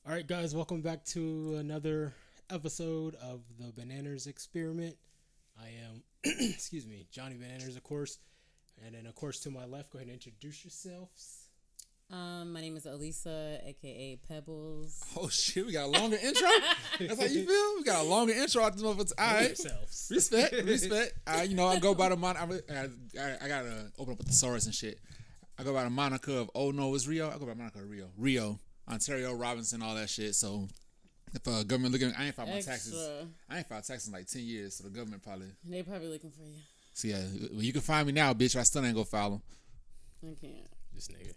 All right, guys, welcome back to another episode of the Bananerrz experiment. I am, excuse me, Johnny Bananerrz, of course. And then, of course, to my left, go ahead and introduce yourselves. My name is Elisa, aka Pebbles. Oh shit, we got a longer intro? That's how you feel? We got a longer intro out this motherfucker. All right. Respect. I go by the moniker. I gotta open up a thesaurus and shit. I go by the moniker of Oh No, it's Rio. I go by the moniker of Rio. Ontario, Robinson, all that shit. So if government looking, I ain't filed my taxes. I ain't filed taxes in like 10 years. So the government they probably looking for you. So yeah, well, you can find me now, bitch. I still ain't gonna file them. I can't. This nigga.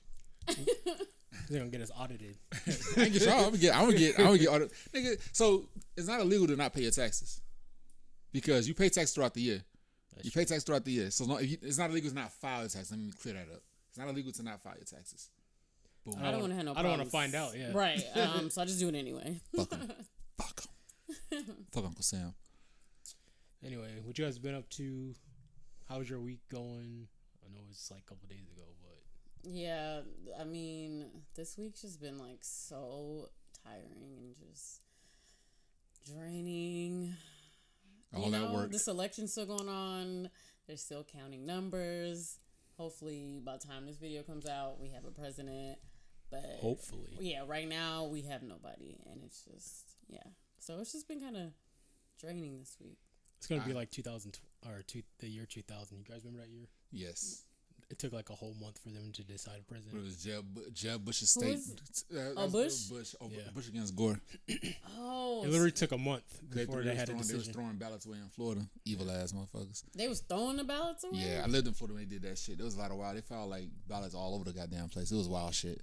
They're gonna get us audited. I ain't get y'all. I'm gonna get audited. Nigga, so it's not illegal to not pay your taxes because you pay tax throughout the year. You pay tax throughout the year. So it's not illegal to not file your taxes. Let me clear that up. It's not illegal to not file your taxes. Boom. I don't want to have no problems. I don't want to find out, yeah. Right. So I just do it anyway. Fuck him. Fuck Uncle Sam. Anyway, what you guys been up to? How's your week going? I know it's like a couple days ago, but... Yeah, I mean, this week's just been like so tiring and just draining. All that work. This election's still going on. They're still counting numbers. Hopefully, by the time this video comes out, we have a president. But hopefully, yeah. Right now, we have nobody, and it's just So it's just been kind of draining this week. It's gonna be like 2000 or the year 2000. You guys remember that year? Yes. It took like a whole month for them to decide a president. It was Jeb Bush's state. Bush? Bush against Gore. Oh. It literally took a month before they had a decision. They was throwing ballots away in Florida. Evil ass motherfuckers. They was throwing the ballots away? Yeah, I lived in Florida when they did that shit. It was a lot of wild. They found like ballots all over the goddamn place. It was wild shit.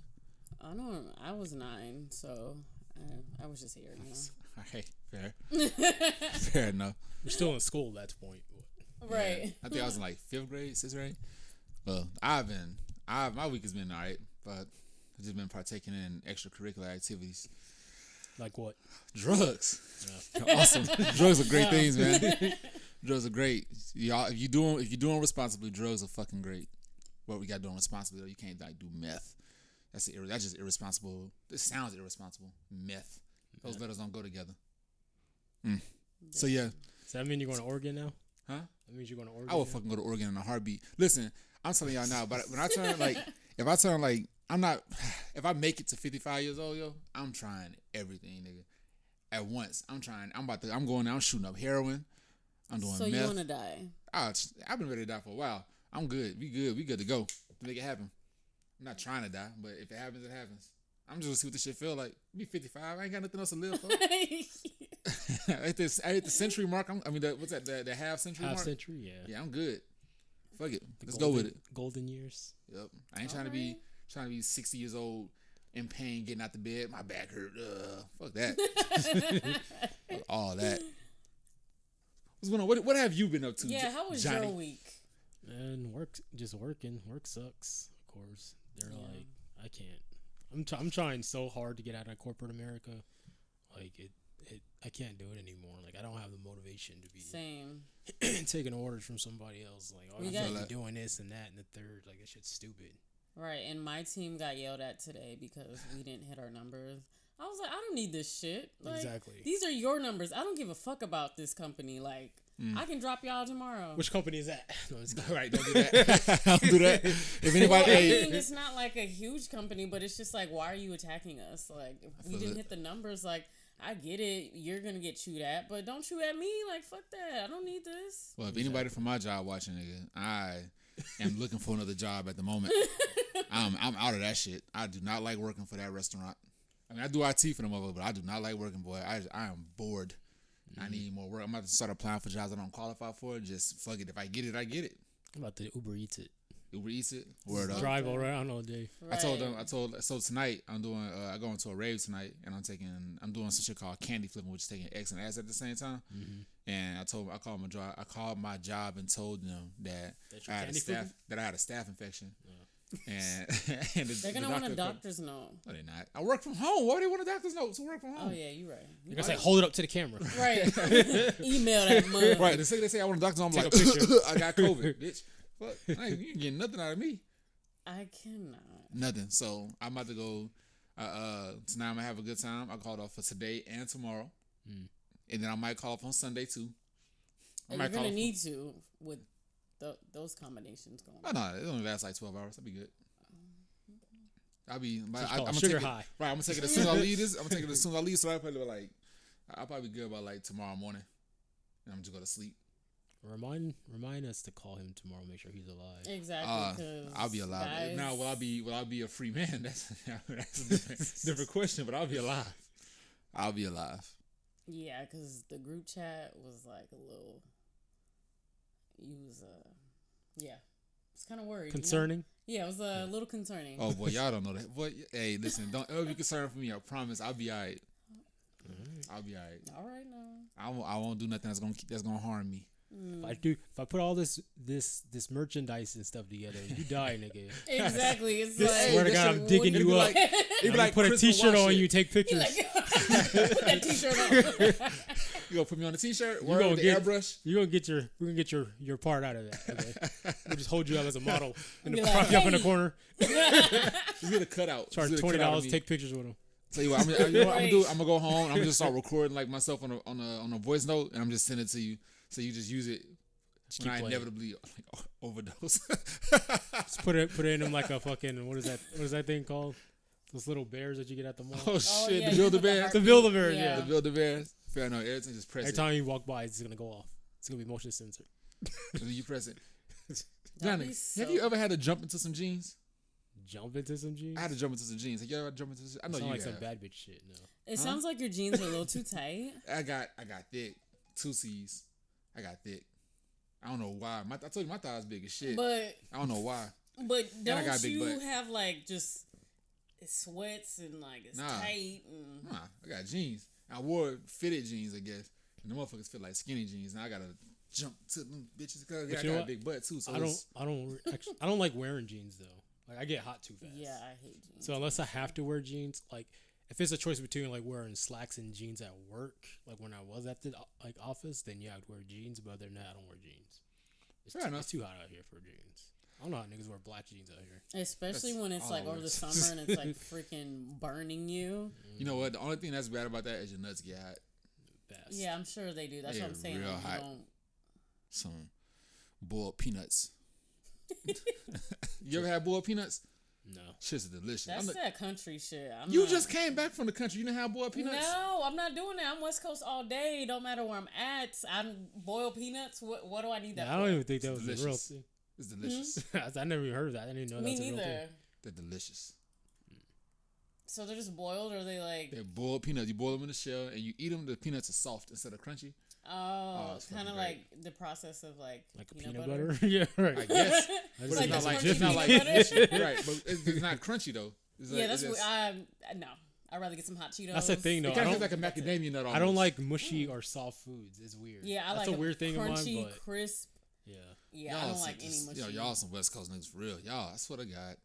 I know. I was 9, so I was just here, you know. Hey, fair. Fair enough. We're still in school at that point. Right. Yeah, I think I was in like 5th grade, 6th grade. Well, my week has been all right, but I've just been partaking in extracurricular activities. Like what? Drugs. Yeah. Awesome. Drugs are great things, man. Drugs are great. Y'all, if you're doing responsibly, drugs are fucking great. What we got doing responsibly though, you can't like do meth. That's just irresponsible. This sounds irresponsible. Meth. Those letters don't go together. So yeah. Does that mean you're going to Oregon now? Huh? That means you're going to Oregon. I will fucking go to Oregon in a heartbeat. Listen, I'm telling y'all now, but when I turn if I make it to 55 years old, yo, I'm trying everything, nigga. At once. I'm going there, I'm shooting up heroin. I'm doing meth. So you want to die? I've been ready to die for a while. I'm good. We good to go to make it happen. I'm not trying to die, but if it happens, it happens. I'm just gonna see what this shit feel like. Be 55. I ain't got nothing else to live for. At the century mark, what's that? The half century mark? Half century, yeah. Yeah, I'm good. Fuck it. Let's go with it. Golden years. Yep. I ain't trying to be 60 years old in pain, getting out the bed. My back hurt. Fuck that. Fuck all that. What's going on? What have you been up to? Yeah, how was Johnny? your week? And just working. Work sucks, of course. They're like, I can't. I'm trying so hard to get out of corporate America. Like I can't do it anymore. Like I don't have the motivation to be taking orders from somebody else. Like I feel like doing this and that and the third. Like that shit's stupid. Right, and my team got yelled at today because we didn't hit our numbers. I was like, I don't need this shit. Like, Exactly. These are your numbers. I don't give a fuck about this company. Like, I can drop y'all tomorrow. Which company is that? No, it's Right, don't do that. Don't do that. If anybody, Well, I hey, mean, it's not like a huge company, but it's just like, why are you attacking us? Like, if we didn't hit the numbers, like, I get it. You're going to get chewed at, but don't chew at me. Like, fuck that. I don't need this. well, if anybody from my job watching, nigga, I am looking for another job at the moment. I'm out of that shit. I do not like working for that restaurant. I mean, I do IT for them over, but I do not like working, boy. I am bored. I need more work. I'm about to start applying for jobs I don't qualify for. Just fuck it. If I get it, I get it. I'm about to Uber Eats it. Uber Eats it. Word up. Drive around all day. Right. So tonight I'm doing, I go into a rave tonight, and I'm doing some shit called candy flipping, which is taking X and S at the same time. Mm-hmm. And I called my job and told them that I had a staph infection. And they're gonna want a doctor's note. No, they're not. I work from home. Why do they want a doctor's note to work from home? Oh yeah, you're right. You're gonna say, hold it up to the camera. Right. Email that mug. Right. The second they say I want a doctor's note, I'm like, I got COVID, bitch. Fuck, you ain't getting nothing out of me. I cannot. Nothing. So I'm about to go. Tonight I'm gonna have a good time. I called off for today and tomorrow, and then I might call off on Sunday too. You're gonna need to with those combinations going. Oh no, it only lasts like 12 hours. I'll be good. I'll be. I'm gonna sugar take high. Right, I'm gonna take it as soon as I leave this. I'm gonna take it as soon as I leave. So I'll probably be good by like tomorrow morning, and I'm just gonna sleep. Remind us to call him tomorrow. Make sure he's alive. Exactly. I'll be alive. Guys, Now, will I be a free man? That's a different question. But I'll be alive. I'll be alive. Yeah, because the group chat was like a little. Yeah, it's kind of worried. Concerning. You know? Yeah, it was a little concerning. Oh boy, y'all don't know that. Boy, hey, listen, don't ever be concerned for me. I promise, I'll be alright. I'll be alright. All right now. I won't do nothing that's gonna harm me. If I put all this merchandise and stuff together, you die, nigga. Exactly. It's I swear to God, I'm digging you up. It'd be like put a T-shirt on you, take pictures. Put that T-shirt on. You gonna put me on a T-shirt? We're gonna get airbrush. We're gonna get your part out of that. Okay? We'll just hold you up as a model and Be prop like, you up in the hey. corner. Just get a cutout. Charge $20. Take pictures with him. Tell you what, you know what I'm gonna do? I'm gonna go home. I'm gonna just start recording like myself on a voice note, and I'm just sending it to you, so you just use it when I inevitably overdose. Just put it in them like a fucking what is that thing called? Those little bears that you get at the mall. Oh shit! Yeah, the Build-A-Bears. The Build-A-Bears, Yeah. yeah. The Build-A-Bears. Fair enough. Everything just press Every it. time you walk by, it's gonna go off. It's gonna be motion censored. You press it. That'd Johnny, be so- have you ever had to jump into some jeans? Jump into some jeans. I had to jump into some jeans. Have you ever jumped into? I know Sound you like have. some bad bitch shit. No. It sounds like your jeans are a little too tight. I got thick. 2 C's. I got thick. I don't know why. I told you my thighs big as shit. But I don't know why. don't I got a big you butt. have like just it sweats and like it's tight and Nah, I got jeans. I wore fitted jeans, I guess. And the motherfuckers fit like skinny jeans. Now I gotta jump to them bitches because I got a big butt too. So I don't like wearing jeans though. Like I get hot too fast. yeah, I hate jeans. So unless I have to wear jeans, like if it's a choice between like wearing slacks and jeans at work, like when I was at the like office, then yeah, I'd wear jeans. But other than that, I don't wear jeans. It's too hot out here for jeans. I don't know how niggas wear black jeans out here. Especially when it's like over the summer and it's like freaking burning you. You know what? The only thing that's bad about that is your nuts get hot. Best. Yeah, I'm sure they do. That's They what I'm get saying. real Like, hot. Some boiled peanuts. You ever had boiled peanuts? No. Shit's delicious. That's that country shit. Just came back from the country. You didn't have boiled peanuts? No, I'm not doing that. I'm West Coast all day. Don't matter where I'm at. I'm boiled peanuts. What do I need that I for? don't even think that was the real delicious. thing. It's delicious. I never even heard of that. I didn't even know Me that's a real neither. thing. They're delicious. So they're just boiled, or they like? They're boiled peanuts. You boil them in the shell and you eat them. The peanuts are soft instead of crunchy. Oh, it's kind of fucking like the process of like Like a peanut peanut butter. butter. Yeah, right. I guess. But But like it's not the like crunchy it's not like peanut butter. right, but it's not crunchy though. It's Yeah, like, that's it's what just- no. I'd rather get some hot Cheetos. That's the thing though. It kind of tastes like a macadamia nut. I don't almost. like mushy or soft foods. It's weird. Yeah, I That's like a weird thing of crunchy, mine, but crisp. yeah. Yeah, Y'all I don't some like any just- mushy. Y'all some West Coast niggas for real. Y'all, I swear to God.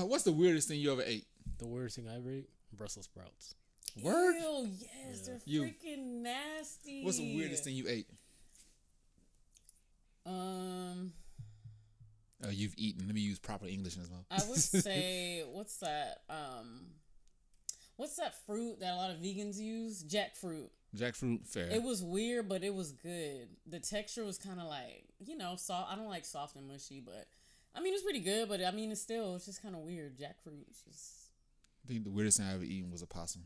What's the weirdest thing you ever ate? The weirdest thing I ever ate? Brussels sprouts. Word? Ew, yes, they're You. freaking nasty. What's the weirdest thing you ate? You've eaten. Let me use proper English as well. I would say, what's that? What's that fruit that a lot of vegans use? Jackfruit. Jackfruit, fair. It was weird, but it was good. The texture was kind of like, soft. I don't like soft and mushy, but I mean, it's pretty good. But I mean, it's just kind of weird. Jackfruit. I think the weirdest thing I ever eaten was a possum.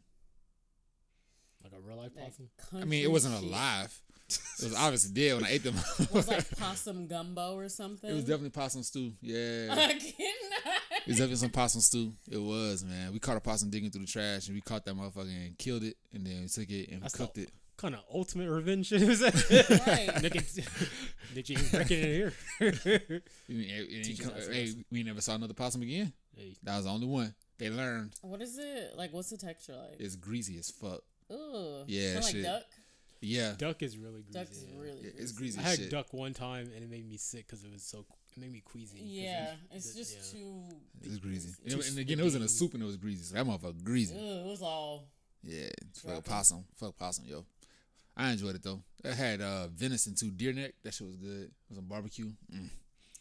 Like a real life possum? I mean, it wasn't alive. It was obviously dead when I ate them. It was like possum gumbo or something. It was definitely possum stew. Yeah. I cannot. It was definitely some possum stew. It was, man. We caught a possum digging through the trash, and we caught that motherfucker and killed it, and then we took it and cooked it. Kind of ultimate revenge shit was that? Right. Did you reckon it here? Hey, we never saw another possum again. Hey. That was the only one. They learned. What is it? Like, what's the texture like? It's greasy as fuck. Ooh. Yeah, Kinda shit. like duck? Yeah. Duck is really greasy. Duck is really greasy. It's greasy I had shit. duck one time and it made me sick because it made me queasy. Yeah, it's just too... It's greasy. And again, it was in a soup and it was greasy. So that motherfucker greasy. It was all... Yeah. Fuck possum. Fuck possum, yo. I enjoyed it, though. I had venison, too. Deer neck. That shit was good. It was on barbecue.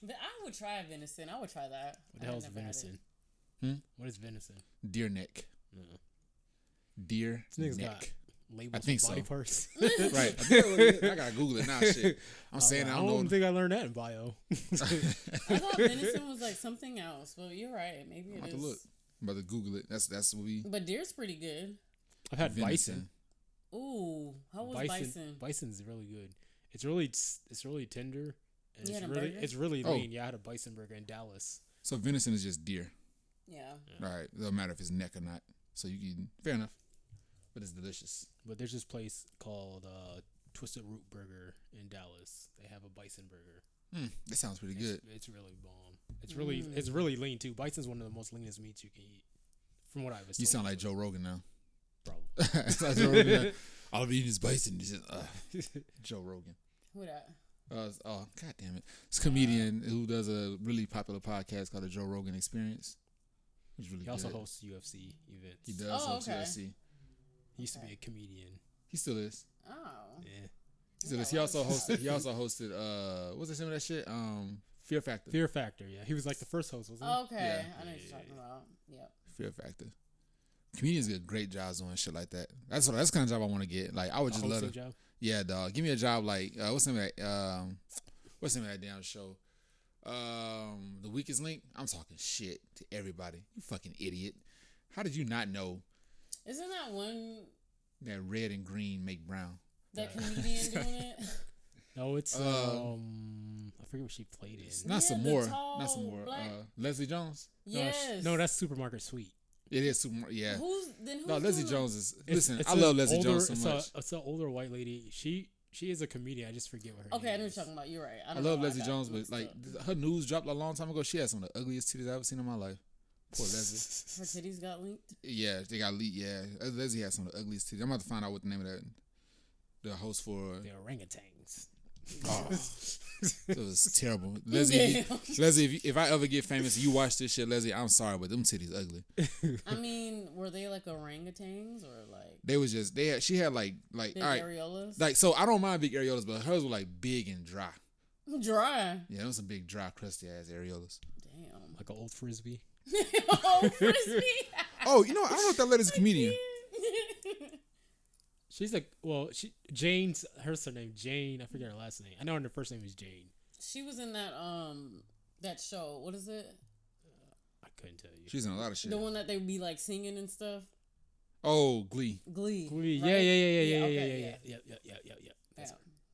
But I would try venison. I would try that. What the hell is venison? What is venison? Deer neck. No. Deer This neck. Labels I think for body so. parts. Right. I gotta Google it now. Shit. I'm saying I I don't know. don't think I learned that in bio. I thought venison was like something else, but you're right. Maybe it I'm is. about to look. I'm about to Google it. That's what we. But deer's pretty good. I've had Venison. bison. Ooh, how was bison? Bison's really good. It's really tender. And You had a it's really burger? it's really lean. Yeah, I had a bison burger in Dallas. So venison is just deer. Yeah. Right. It doesn't matter if it's neck or not. So you can. Fair enough. But it's delicious. But there's this place called Twisted Root Burger in Dallas. They have a bison burger. That sounds pretty good. It's really bomb. It's really lean too. Bison's one of the most leanest meats you can eat. From what I was told. You sound like Joe Rogan now. Probably. It's like Joe Rogan. All I'm eating is bison. He said, Joe Rogan. Who that? God damn it. It's a comedian who does a really popular podcast called the Joe Rogan Experience. Which is really He also good. hosts UFC events. He does host okay. UFC. He used to be a comedian. He still is. Oh. Yeah. He still is. He also hosted what's the name of that shit? Fear Factor. Fear Factor, yeah. He was like the first host, wasn't he? Okay. Yeah. I know what you're talking about. Yep. Fear Factor. Comedians get great jobs doing shit like that. That's the kind of job I want to get. Like I would just love to. Job? Yeah, dog. Give me a job like what's the name of that? What's the name of that damn show? The Weakest Link. I'm talking shit to everybody. You fucking idiot. How did you not know Isn't that one that red and green make brown? that comedian doing it? No, it's I forget what she played in. Not Yeah, some the more. tall Not some more. black- Leslie Jones. Yes. No, that's Supermarket Sweep. It is super. Yeah. Who's No, Leslie doing Jones is. It's- Listen, it's I an love Leslie older, Jones so much. It's an older white lady. She is a comedian. I just forget what her Okay, name I know what is. you're talking about. You're right. I don't love know why Leslie got Jones, but mixed like up. her news dropped a long time ago. She had some of the ugliest titties I've ever seen in my life. Poor Leslie. Her titties got linked. Yeah, they got leaked. Yeah, Leslie had some of the ugliest titties. I'm about to find out what the name of that. The host for. The orangutans. Oh, it was terrible. Leslie, Leslie, if I ever get famous, you watch this shit, Leslie. I'm sorry, but them titties ugly. I mean, were they like orangutans or like They was just she had like big all right, areolas? like so I don't mind big areolas, but hers were like big and dry. Dry. Yeah, those some big dry crusty ass areolas. Damn. Like an old frisbee. Oh, frisbee. Oh, you know, I don't know if that lady's a comedian. She's like, Jane's her surname Jane. I forget her last name. I know her first name is Jane. She was in that show. What is it? I couldn't tell you. She's in a lot of shit. The one that they be like singing and stuff. Oh, Glee. Glee. Glee. Right? Yeah. Okay, Yeah. That's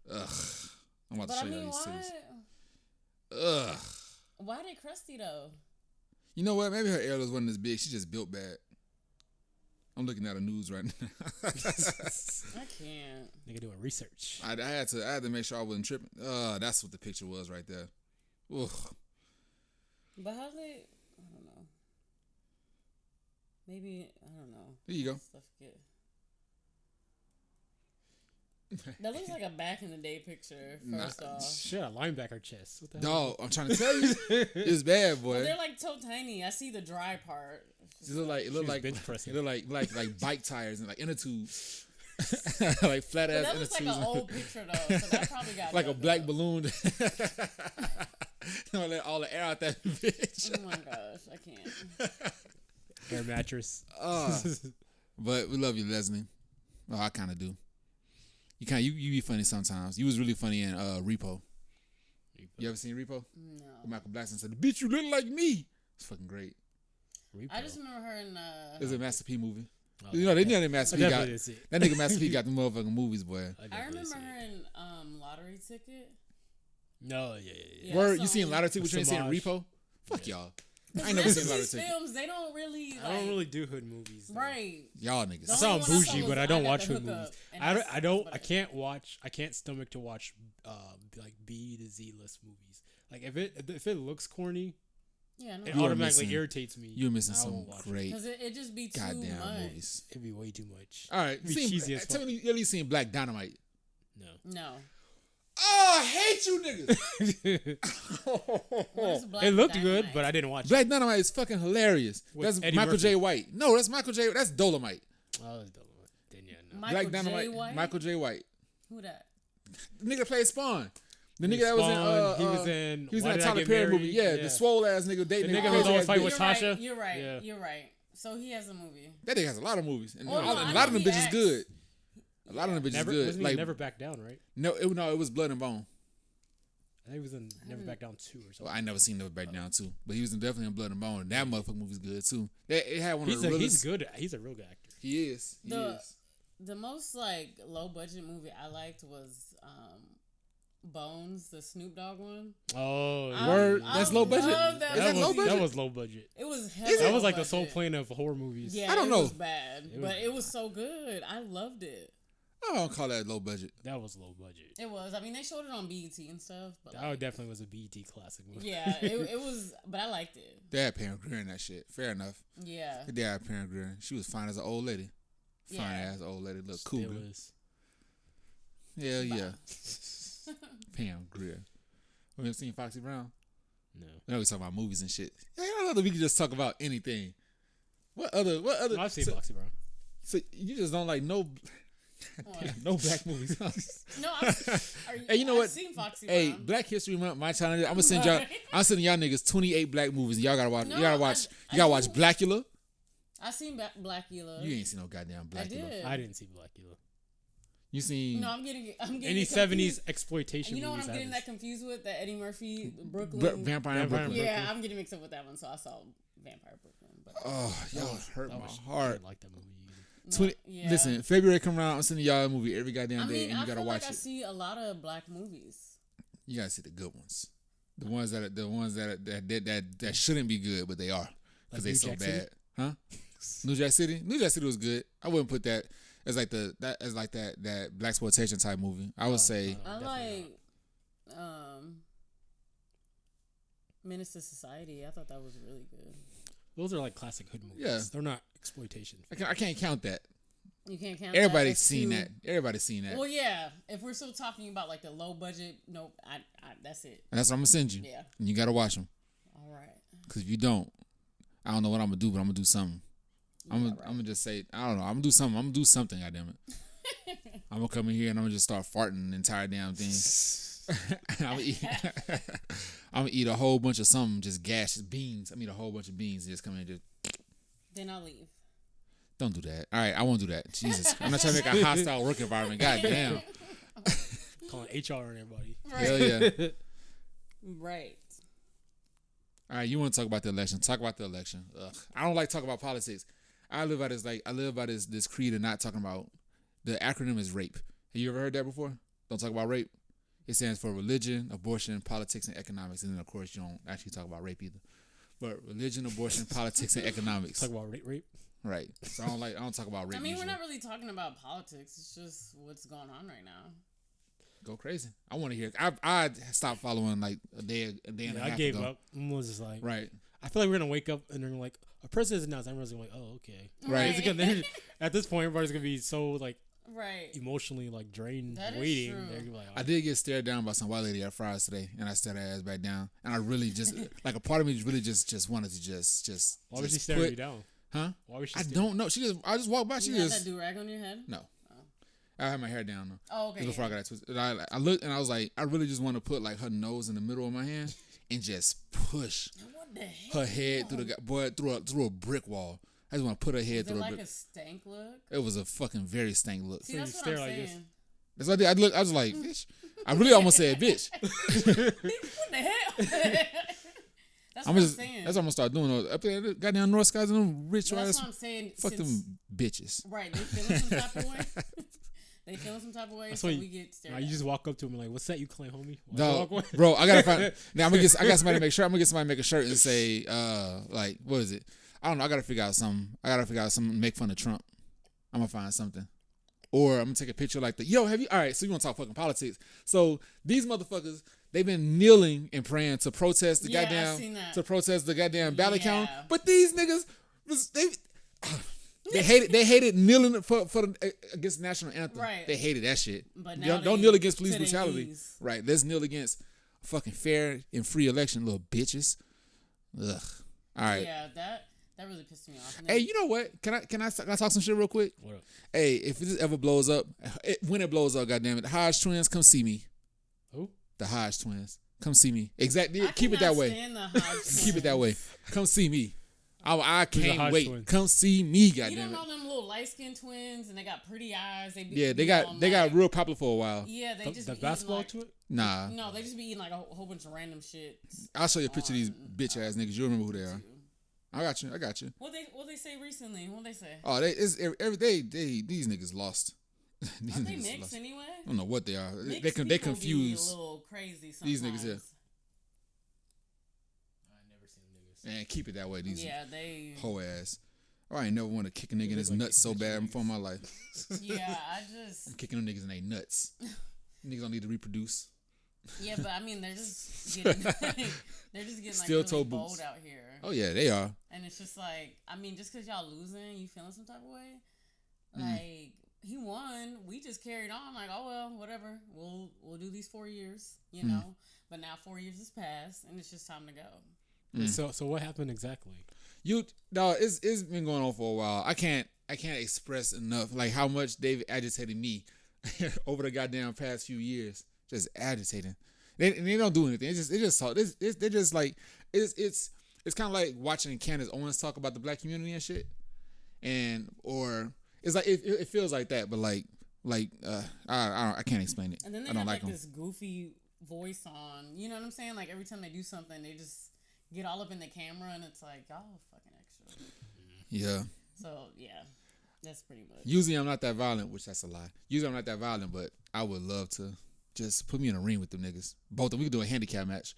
Ugh. I'm about But to I show you mean, all these why? titties. Ugh. Why they crusty though? You know what? Maybe her areolas wasn't as big. She just built bad. I'm looking at the news right now. I can't. Nigga doing research. I had to make sure I wasn't tripping. That's what the picture was right there. Ugh. But how they? I don't know. Maybe I don't know. There you go. Stuff get. That looks like a back in the day picture. First off, Shit, a linebacker chest. What the hell? Dog, I'm trying to tell you, it's bad, boy. but they're like so tiny. I see the dry part. It look like bench pressing. it look like bike tires and like inner tubes, like flat But ass that inner looks like tubes, an old picture though, so that probably got like a dug black up. balloon. Let all the air out that bitch. Oh my gosh, I can't. Air mattress. But we love you, Leslie. Well, I kind of do. You be funny sometimes. You was really funny in Repo. You ever seen Repo? No. Michael Blackson said, "Bitch, you look like me." It's fucking great. Repo. I just remember her in. It's a Master P movie. They know that Master P got that nigga. Master P got the motherfucking movies, boy. I remember her in Lottery Ticket. No, yeah. Word, you seen Lottery Ticket? What you ain't seen Repo? Fuck y'all. I ain't never seen Lottery Ticket. Films, they don't really. I don't really do hood movies. Though. Right. Y'all niggas. I sound bougie, but I don't watch hood movies. I can't stomach to watch like B to Z list movies. Like if it looks corny. Yeah, no. It automatically irritates me. You're missing some great because it just be too goddamn much. movies. It'd be way too much. All right, tell me you at least seen Black Dynamite. No. Oh, I hate you niggas. It looked good, but I didn't watch it. Black Dynamite is fucking hilarious. That's Eddie Michael Murphy. J. White. No, that's Michael J. That's Dolomite. Oh, that's Dolomite. Then no. Black Dynamite. Michael J. White. Who that? The nigga played Spawn. The nigga that was in he was in that Tyler Perry movie. Yeah, the swole ass nigga dating the nigga who was always fighting with Tasha. Right, you're right. Yeah. You're right. So he has a movie. That nigga has a lot of movies, and a lot of them bitches good. A lot of them bitches good. Wasn't he Never Back Down, right? No, it was Blood and Bone. I think he was in Never Back Down 2 or something. Well, I never seen Never Back Down 2, but he was definitely in Blood and Bone. And that motherfucking movie's good too. It had one of the realest. He's good. He's a real good actor. He is. The most like low budget movie I liked was Bones, the Snoop Dogg one. Oh, word. That's low budget. That was low budget. It was that was like budget. the sole plan of horror movies. Yeah, I don't know. It was bad, but it was so good. I loved it. I don't call that low budget. That was low budget. It was. I mean, they showed it on BET and stuff. But that definitely was a BET classic movie. Yeah, it was. But I liked it. They had Pam Grier in that shit. Fair enough. Yeah. They had Pam Grier. She was fine as an old lady. Fine ass old lady. Look cool. Hell yeah. Pam Grier. We haven't seen Foxy Brown? No. We talk about movies and shit. I don't know if we can just talk about anything. What other? No, I've seen Foxy Brown. So you just don't like no black movies. Huh? No, hey, you know what? I've seen Foxy Brown. Hey, Black History Month, my channel. I'm gonna send y'all. I'm sending y'all niggas 28 black movies. And y'all gotta watch. You gotta watch Blackula. I seen Blackula. You ain't seen no goddamn Blackula. I didn't see Blackula. You seen? No, I'm getting any 70s exploitation. You know what movies I'm getting that confused with? That Eddie Murphy Brooklyn. Vampire in Brooklyn. Yeah, I'm getting mixed up with that one. So I saw Vampire Brooklyn. But y'all hurt my heart. I didn't like that movie either. Listen, February come around. I'm sending y'all a movie every goddamn day, and you gotta watch it. I see a lot of black movies. You gotta see the good ones. The ones that shouldn't be good, but they are because they so bad, huh? New Jack City. New Jack City was good. I wouldn't put that as like that black exploitation type movie. I would say I like Menace to Society. I thought that was really good. Those are like classic hood movies. Yeah, they're not exploitation. I can't count that. You can't count. Everybody's seen that. Everybody's seen that. Well, yeah. If we're still talking about like the low budget, nope. That's it. And that's what I'm gonna send you. Yeah. And you gotta watch them. All right. Because if you don't, I don't know what I'm gonna do, but I'm gonna do something. I'm gonna just say, I don't know. I'm gonna do something. I'm gonna do something. Goddamn it. I'm gonna come in here and I'm gonna just start farting the entire damn thing. I'm gonna eat a whole bunch of something, just gaseous beans. I'm gonna eat a whole bunch of beans and just come in and just. Then I'll leave. Don't do that. All right, I won't do that. Jesus, I'm not trying to make a hostile work environment. God damn. Calling HR on everybody. Right. Hell yeah. Right. All right, you want to talk about the election? Talk about the election. Ugh. I don't like talking about politics. I live by this creed of not talking about. The acronym is RAPE. Have you ever heard that before? Don't talk about rape. It stands for religion, abortion, politics, and economics. And then of course you don't actually talk about rape either. But religion, abortion, politics, and economics. Talk about rape. Right. So I don't talk about rape. I mean, usually. we're not really talking about politics. It's just what's going on right now. Go crazy. I want to hear. I stopped following like a day and a half ago. I gave up. I was just like, right. I feel like we're gonna wake up and they're like, a president's announced. Everyone's gonna be like, oh, okay. Right. At this point, everybody's gonna be so like, right, emotionally like drained, that waiting. Is true. I did get stared down by some white lady at Fry's today, and I stared her ass back down. And I really just like a part of me really just wanted to just. Why was she staring you down? Huh? Why was she? I don't know. I just walked by. She had just that do-rag on your head? No. I had my hair down though. Oh, okay. Before I got that twisted. I looked and I was like, I really just want to put like her nose in the middle of my hand and just push her head through a brick wall. I just want to put her head Was it through like a a stank look? It was a fucking very stank look. See, So that's you what I'm stare like saying. this. That's what I did. I was like, bitch. I really almost said, bitch. What the hell? That's what I'm saying. That's what I'm gonna start doing. Up there, goddamn North Skies and them rich But ass. that's what I'm saying. Fuck them bitches. Right, they feeling some type of way. They feeling some type of way, so we get stared You at. just walk up to him and like, "What's that you claim, homie?" No, bro, I gotta find. Now I got somebody to make sure. I'm gonna get somebody to make a shirt and say, like, what is it? I don't know. I gotta figure out something. To make fun of Trump. I'm gonna find something, or I'm gonna take a picture like the have you? All right, so you want to talk fucking politics? So these motherfuckers, they've been kneeling and praying to protest the goddamn ballot count, but these niggas they hated kneeling for against the national anthem. Right. They hated that shit. But now don't kneel against police brutality. Right. Let's kneel against a fucking fair and free election, little bitches. Ugh. All right. Yeah, that really pissed me off. Hey, you know what? Can I talk some shit real quick? What up? Hey, if this ever blows up, when it blows up, goddamn it, the Hodge twins, come see me. Who? The Hodge twins. Come see me. Exactly. Keep it that way. Keep it that way. Come see me. I can't wait. Twins? Come see me, goddamn it. You don't know them little light skinned twins, and they got pretty eyes. They got real popular for a while. Yeah, they just the be basketball like, twin. Nah. No, they just be eating like a whole bunch of random shit. I'll show you a picture of these bitch ass niggas. You remember who they are? I got you. What they say recently? What they say? Oh, these niggas lost. Are they mixed anyway? I don't know what they are. Mixed they confuse. Be a little crazy sometimes. These niggas here. Man, keep it that way. These they hoe ass. I ain't never want to kick a nigga in his nuts so bad before my life. Yeah, I'm kicking them niggas in their nuts. Niggas don't need to reproduce. Yeah, but I mean they're just getting steel like really toe bold boots out here. Oh yeah, they are. And it's just like, I mean, just because y'all losing, you feeling some type of way. Like he won, we just carried on. Like, oh well, whatever. We'll do these 4 years, you know. But now 4 years has passed, and it's just time to go. So what happened exactly? It's been going on for a while. I can't express enough like how much they've agitated me over the goddamn past few years. Just agitating. They don't do anything. It's kind of like watching Candace Owens talk about the black community and shit, or it's like it feels like that, but I can't explain it. And then they have like this goofy voice on. You know what I'm saying? Like every time they do something, they just get all up in the camera, and it's like, y'all fucking extra. Yeah. So yeah, that's pretty much. Usually I'm not that violent, which that's a lie. Usually I'm not that violent, but I would love to just put me in a ring with them niggas. Both of them. We could do a handicap match,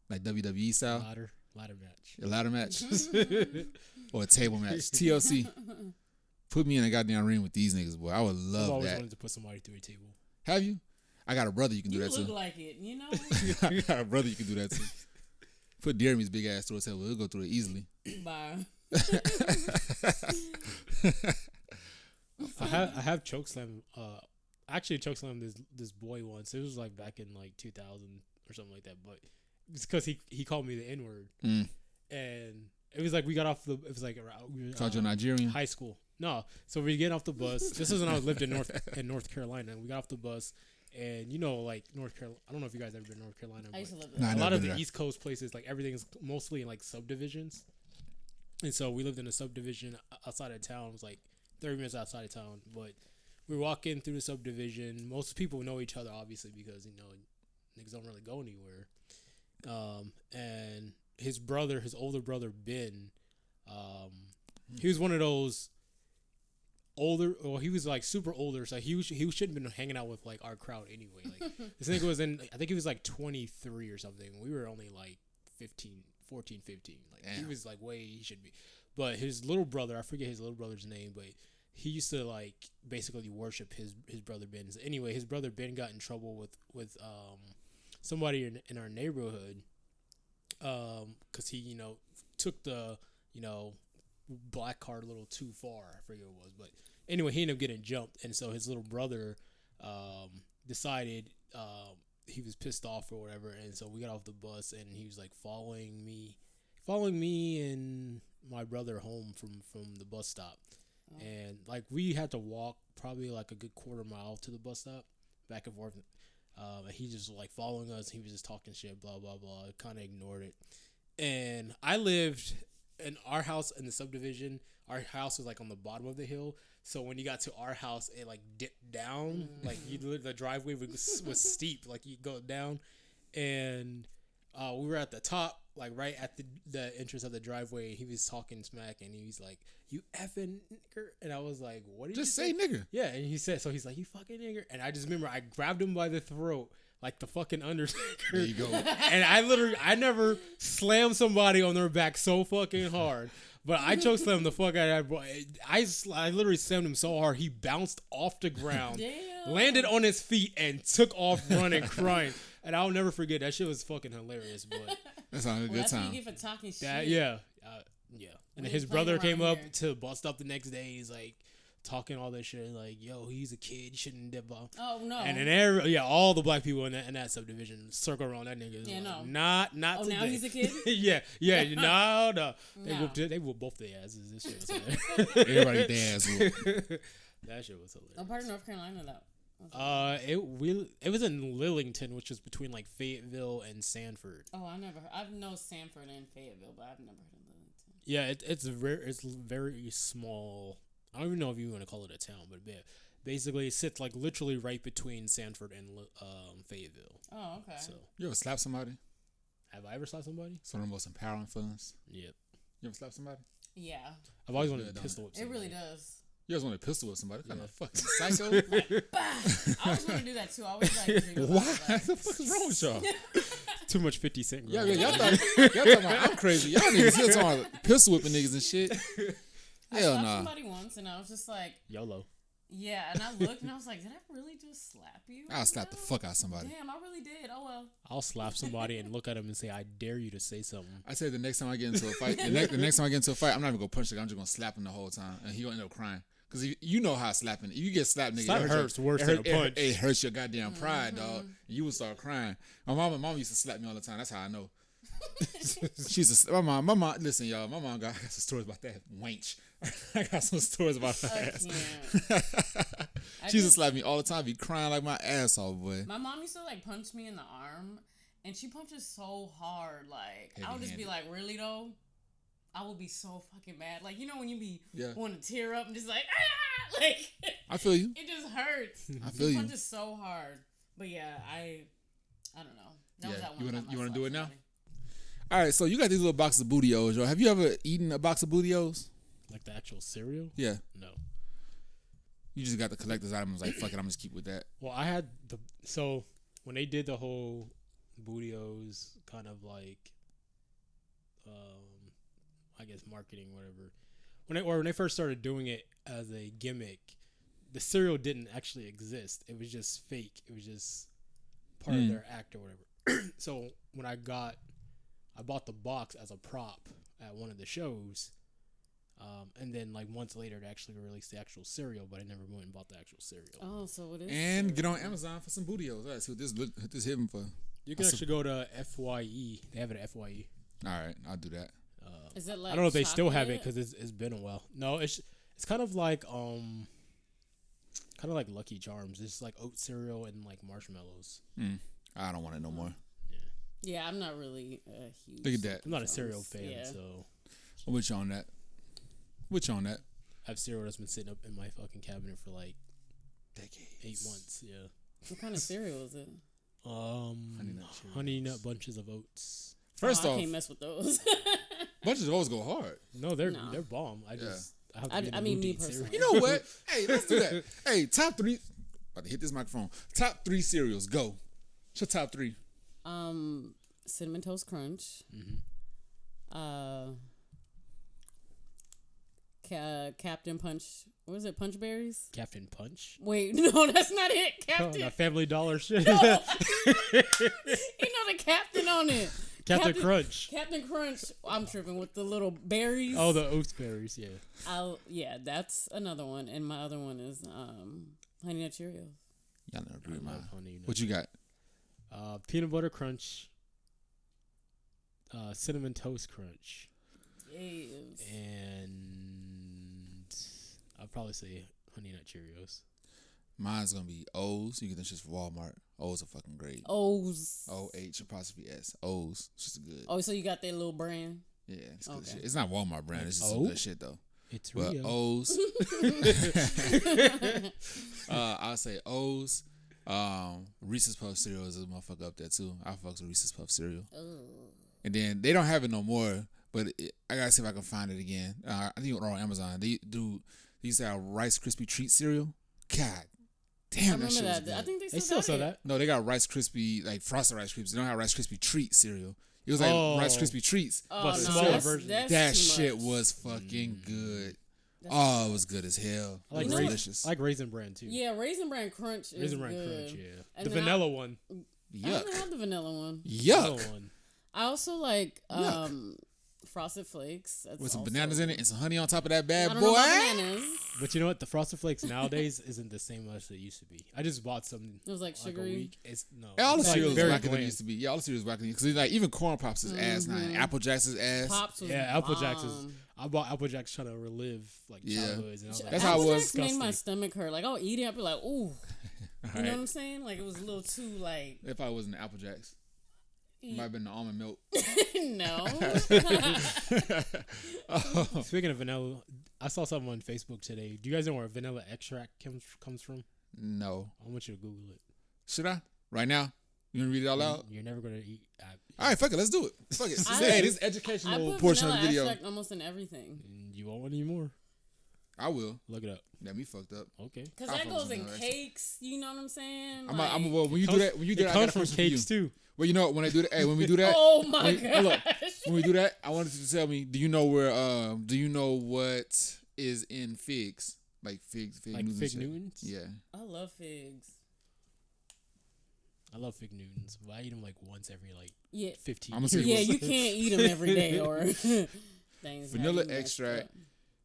like WWE style. Ladder match. A ladder match, or a table match. TLC. Put me in a goddamn ring with these niggas, boy. I would love that. I've always wanted to put somebody through a table. Have you? I got a brother you can do that too. You look like it, you know. I got a brother you can do that too. Put Jeremy's big ass through a table. He'll go through it easily. Bye. I have chokeslam. Actually chokeslam this boy once. It was like back in like 2000 or something like that. But it's because he called me the N-word, and it was like we got off the. It was like around. Called you a Nigerian? High school. No, so we get off the bus. This is when I lived in North Carolina. We got off the bus. And you know, like North Carolina, I don't know if you guys ever been to North Carolina. I used to live there. A lot of the East Coast places, like everything's mostly in like subdivisions. And so we lived in a subdivision outside of town. It was like 30 minutes outside of town. But we were walking through the subdivision. Most people know each other, obviously, because, you know, niggas don't really go anywhere. And his older brother, Ben, he was one of those older, well, he was like super older, so he shouldn't have been hanging out with like our crowd anyway. Like this nigga was I think he was like 23 or something. We were only like 14, 15. Like Damn. He was like he should be. But his little brother, I forget his little brother's name, but he used to like basically worship his brother Ben. Anyway, his brother Ben got in trouble with somebody in our neighborhood, because he, you know, took the, you know, black card a little too far. I forget what it was, but anyway, he ended up getting jumped, and so his little brother decided he was pissed off or whatever, and so we got off the bus, and he was like following me and my brother home from the bus stop. And like we had to walk probably like a good quarter mile to the bus stop, back and forth. And he just like following us. He was just talking shit, blah blah blah. Kind of ignored it. And I lived in our house in the subdivision, our house was like on the bottom of the hill. So when you got to our house, it like dipped down. Like the driveway was steep. Like you go down, and we were at the top, like right at the entrance of the driveway. He was talking smack, and he was like, "You effing nigger," and I was like, "What did Just you say nigger?" Yeah, and he said, so he's like, "You fucking nigger," and I just remember I grabbed him by the throat. Like the fucking Undertaker. There you go. And I never slammed somebody on their back so fucking hard. But I choke slammed the fuck out of that boy. I literally slammed him so hard, he bounced off the ground, landed on his feet, and took off running, crying. And I'll never forget. That shit was fucking hilarious. But that sounded a good time. What you get for talking shit. Yeah. And then his brother came up to bust up the next day. He's like, talking all this shit, like, yo, he's a kid, you shouldn't dip off. Oh no! And then all the black people in that subdivision circle around that nigga. Yeah, like, no. Not oh, today. now he's a kid. No. They whooped both their asses. This shit was hilarious. Everybody dance. That shit was hilarious. What part of North Carolina that? It was in Lillington, which is between like Fayetteville and Sanford. Oh, I've known Sanford and Fayetteville, but I've never heard of Lillington. Yeah, it's very small. I don't even know if you want to call it a town, but yeah, basically it sits like literally right between Sanford and Fayetteville. Oh, okay. So You ever slap somebody? have I ever slapped somebody? It's one of the most empowering feelings. Yep. You ever slap somebody? Yeah. I've always wanted good, to pistol whip It somebody. really does. You always want to pistol with somebody? What kind of fucking psycho? I always want to do that too. I always like dream Why? about What the fuck is wrong with y'all? Too much 50 Cent. Yeah, y'all talking about I'm crazy. Y'all niggas here talking about pistol whipping niggas and shit. I Hell slapped nah. somebody once, and I was just like, YOLO. yeah. And I looked, and I was like, did I really just slap you? I'll slap the fuck out of somebody. Damn, I really did. Oh well. I'll slap somebody and look at him and say, I dare you to say something. I say the next time I get into a fight, the next time I get into a fight, I'm not even gonna punch the guy. I'm just gonna slap him the whole time, and he gonna end up crying. Cause you know how slapping. If you get slapped, nigga, Slap it hurts worse than a punch. It hurts your goddamn pride, dog. You would start crying. My mom used to slap me all the time. That's how I know. She used to. My mom. Listen, y'all. My mom got some stories about that wench. I got some stories about her ass. She used to slap me all the time. Be crying like my ass off, boy. My mom used to like punch me in the arm, and she punches so hard. Like I would just be like, really though. I would be so fucking mad. Like, you know when you be want to tear up and just like, ah! Like, I feel you. It just hurts. I feel you. Punches so hard. But yeah, I don't know. That was that one. You wanna do it now? All right, so you got these little boxes of Booty-O's, yo. Have you ever eaten a box of Booty-O's? Like the actual cereal? Yeah. No. You just got the collector's item. I was like, fuck it, I'm just keep with that. Well, I had so when they did the whole Booty-O's kind of like, I guess marketing, whatever. When they first started doing it as a gimmick, the cereal didn't actually exist. It was just fake. It was just part of their act or whatever. So when I bought the box as a prop at one of the shows, and then like months later they actually released the actual cereal, but I never went and bought the actual cereal. Oh, so what is? And get on Amazon for some Booty-O's. All right, so this hit him for. You can actually go to FYE. They have it at FYE. All right, I'll do that. Is it like I don't know if they still have chocolate? it because it's been a while. No, it's kind of like Lucky Charms. It's like oat cereal and like marshmallows. I don't want it no more. Yeah, I'm not really a huge. Look at that. I'm not a cereal fan, so I'm with you on that. I have cereal that's been sitting up in my fucking cabinet for like decades. 8 months. Yeah. What kind of cereal is it? Honey nut bunches of oats. First I off, can't mess with those. bunches of O's go hard. No, they're bomb. I mean, me personally. You know what? Hey, let's do that. Hey, top 3. About to hit this microphone. Top 3 cereals. Go. What's your top 3? Cinnamon Toast Crunch. Captain Punch. What is it? Punch Berries? Captain Punch? Wait, no, that's not it. Captain. That Family Dollar shit. No. Ain't not a captain on it. Captain Crunch. Captain Crunch. I'm tripping with the little berries. Oh, the oat berries. Yeah. Yeah, that's another one, and my other one is Honey Nut Cheerios. Y'all never agree with mine. Honey Nut. What you got? Peanut Butter Crunch. Cinnamon Toast Crunch. Yes. And I'll probably say Honey Nut Cheerios. Mine's gonna be O's. You get them shit from Walmart. O's are fucking great. O's. O-H apostrophe S. O's. Just good. Oh, so you got that little brand? Yeah, it's good Okay. shit. It's not Walmart brand. It's just some good shit though. It's But real. O's. I'll say O's. Reese's Puff cereal is a motherfucker up there too. I fucks with Reese's Puff cereal. And then they don't have it no more, but I gotta see if I can find it again. I think it's on Amazon. They used to have Rice Krispie treat cereal. God damn, that shit was good. I think They still sell that. No, they got Rice Krispie, like frosted Rice Krispies. They don't have Rice Krispie treat cereal. It was like Rice Krispie treats. Oh, but no, smaller version. That shit was fucking good. Oh, it was good as hell. I like delicious. I like Raisin Bran too. Yeah, Raisin Bran Crunch is Raisin Bran good. Crunch, yeah. And The then vanilla one. I Yuck. don't have the vanilla one. Yuck. Vanilla one. I also like Frosted Flakes. That's With some also bananas in it and some honey on top of that I bad don't boy. know about bananas. But you know what? The Frosted Flakes nowadays isn't the same as it used to be. I just bought some. It was like a sugary. week. It's no. All the it's like cereals very whacker than it bland. used to be. Yeah, all the cereals whacker because like even Corn Pops is ass now. And Apple Jacks is ass. Pops was Yeah, Apple Jacks is. bomb. I bought Apple Jacks trying to relive like childhoods. And I was like, That's how it Apple was. Jacks made my Disgusting. stomach hurt. Like I'll eat it, I'll be like, ooh. All You know what right. I'm saying? Like it was a little too like. If I wasn't Apple Jacks, it might have been the almond milk. No. Speaking of vanilla, I saw something on Facebook today. Do you guys know where vanilla extract comes from? No. I want you to Google it. Should I? Right now? You want to read it all out? You're never gonna eat. All right, fuck it. Let's do it. Fuck it. I- Hey, this I educational put portion of vanilla the video. extract almost in everything. You won't want any more? I will. Look it up. Got me fucked up. Okay. Cause I'll that focus goes on in vanilla cakes. You know what I'm saying? Well, when you do that, It I got comes a from question for you. cakes too. Well, you know what? When I do that, hey, when we do that, Oh my hold up. gosh. When we do that, I wanted you to tell me. Do you know where? Do you know what is in figs? Like fig Like Newtons and fig shit? Newtons? Yeah. I love figs. I love fig Newtons, but I eat them like once every like Yeah. 15 I'ma years. say Yeah, you can't eat them every day or things. Vanilla have you messed extract. up.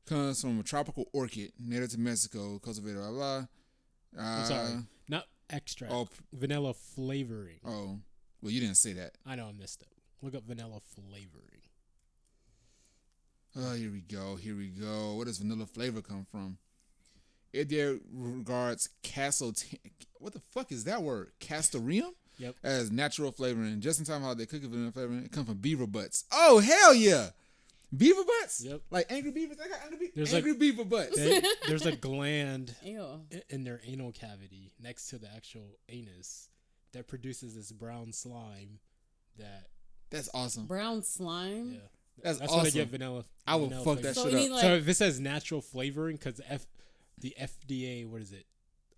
Comes from a tropical orchid native to Mexico, cultivated blah blah. I'm sorry. Not extract. Oh, Vanilla flavoring. oh, well, you didn't say that. I know I missed it. Look up vanilla flavoring. Oh, here we go. Here we go. Where does vanilla flavor come from? It there regards what the fuck is that word? Castoreum? Yep. As natural flavoring. Just in time holiday cooking vanilla flavoring. It comes from beaver butts. Oh, hell yeah. Beaver butts? Yep. Like angry beavers? They got angry, There's angry beaver butts. There's a gland Ew. in their anal cavity next to the actual anus that produces this brown slime that That's awesome. Brown slime. yeah. That's That's awesome. where they get vanilla. I will vanilla fuck that flavor. So shit you up. need, like- So if it says natural flavoring, because the FDA, what is it?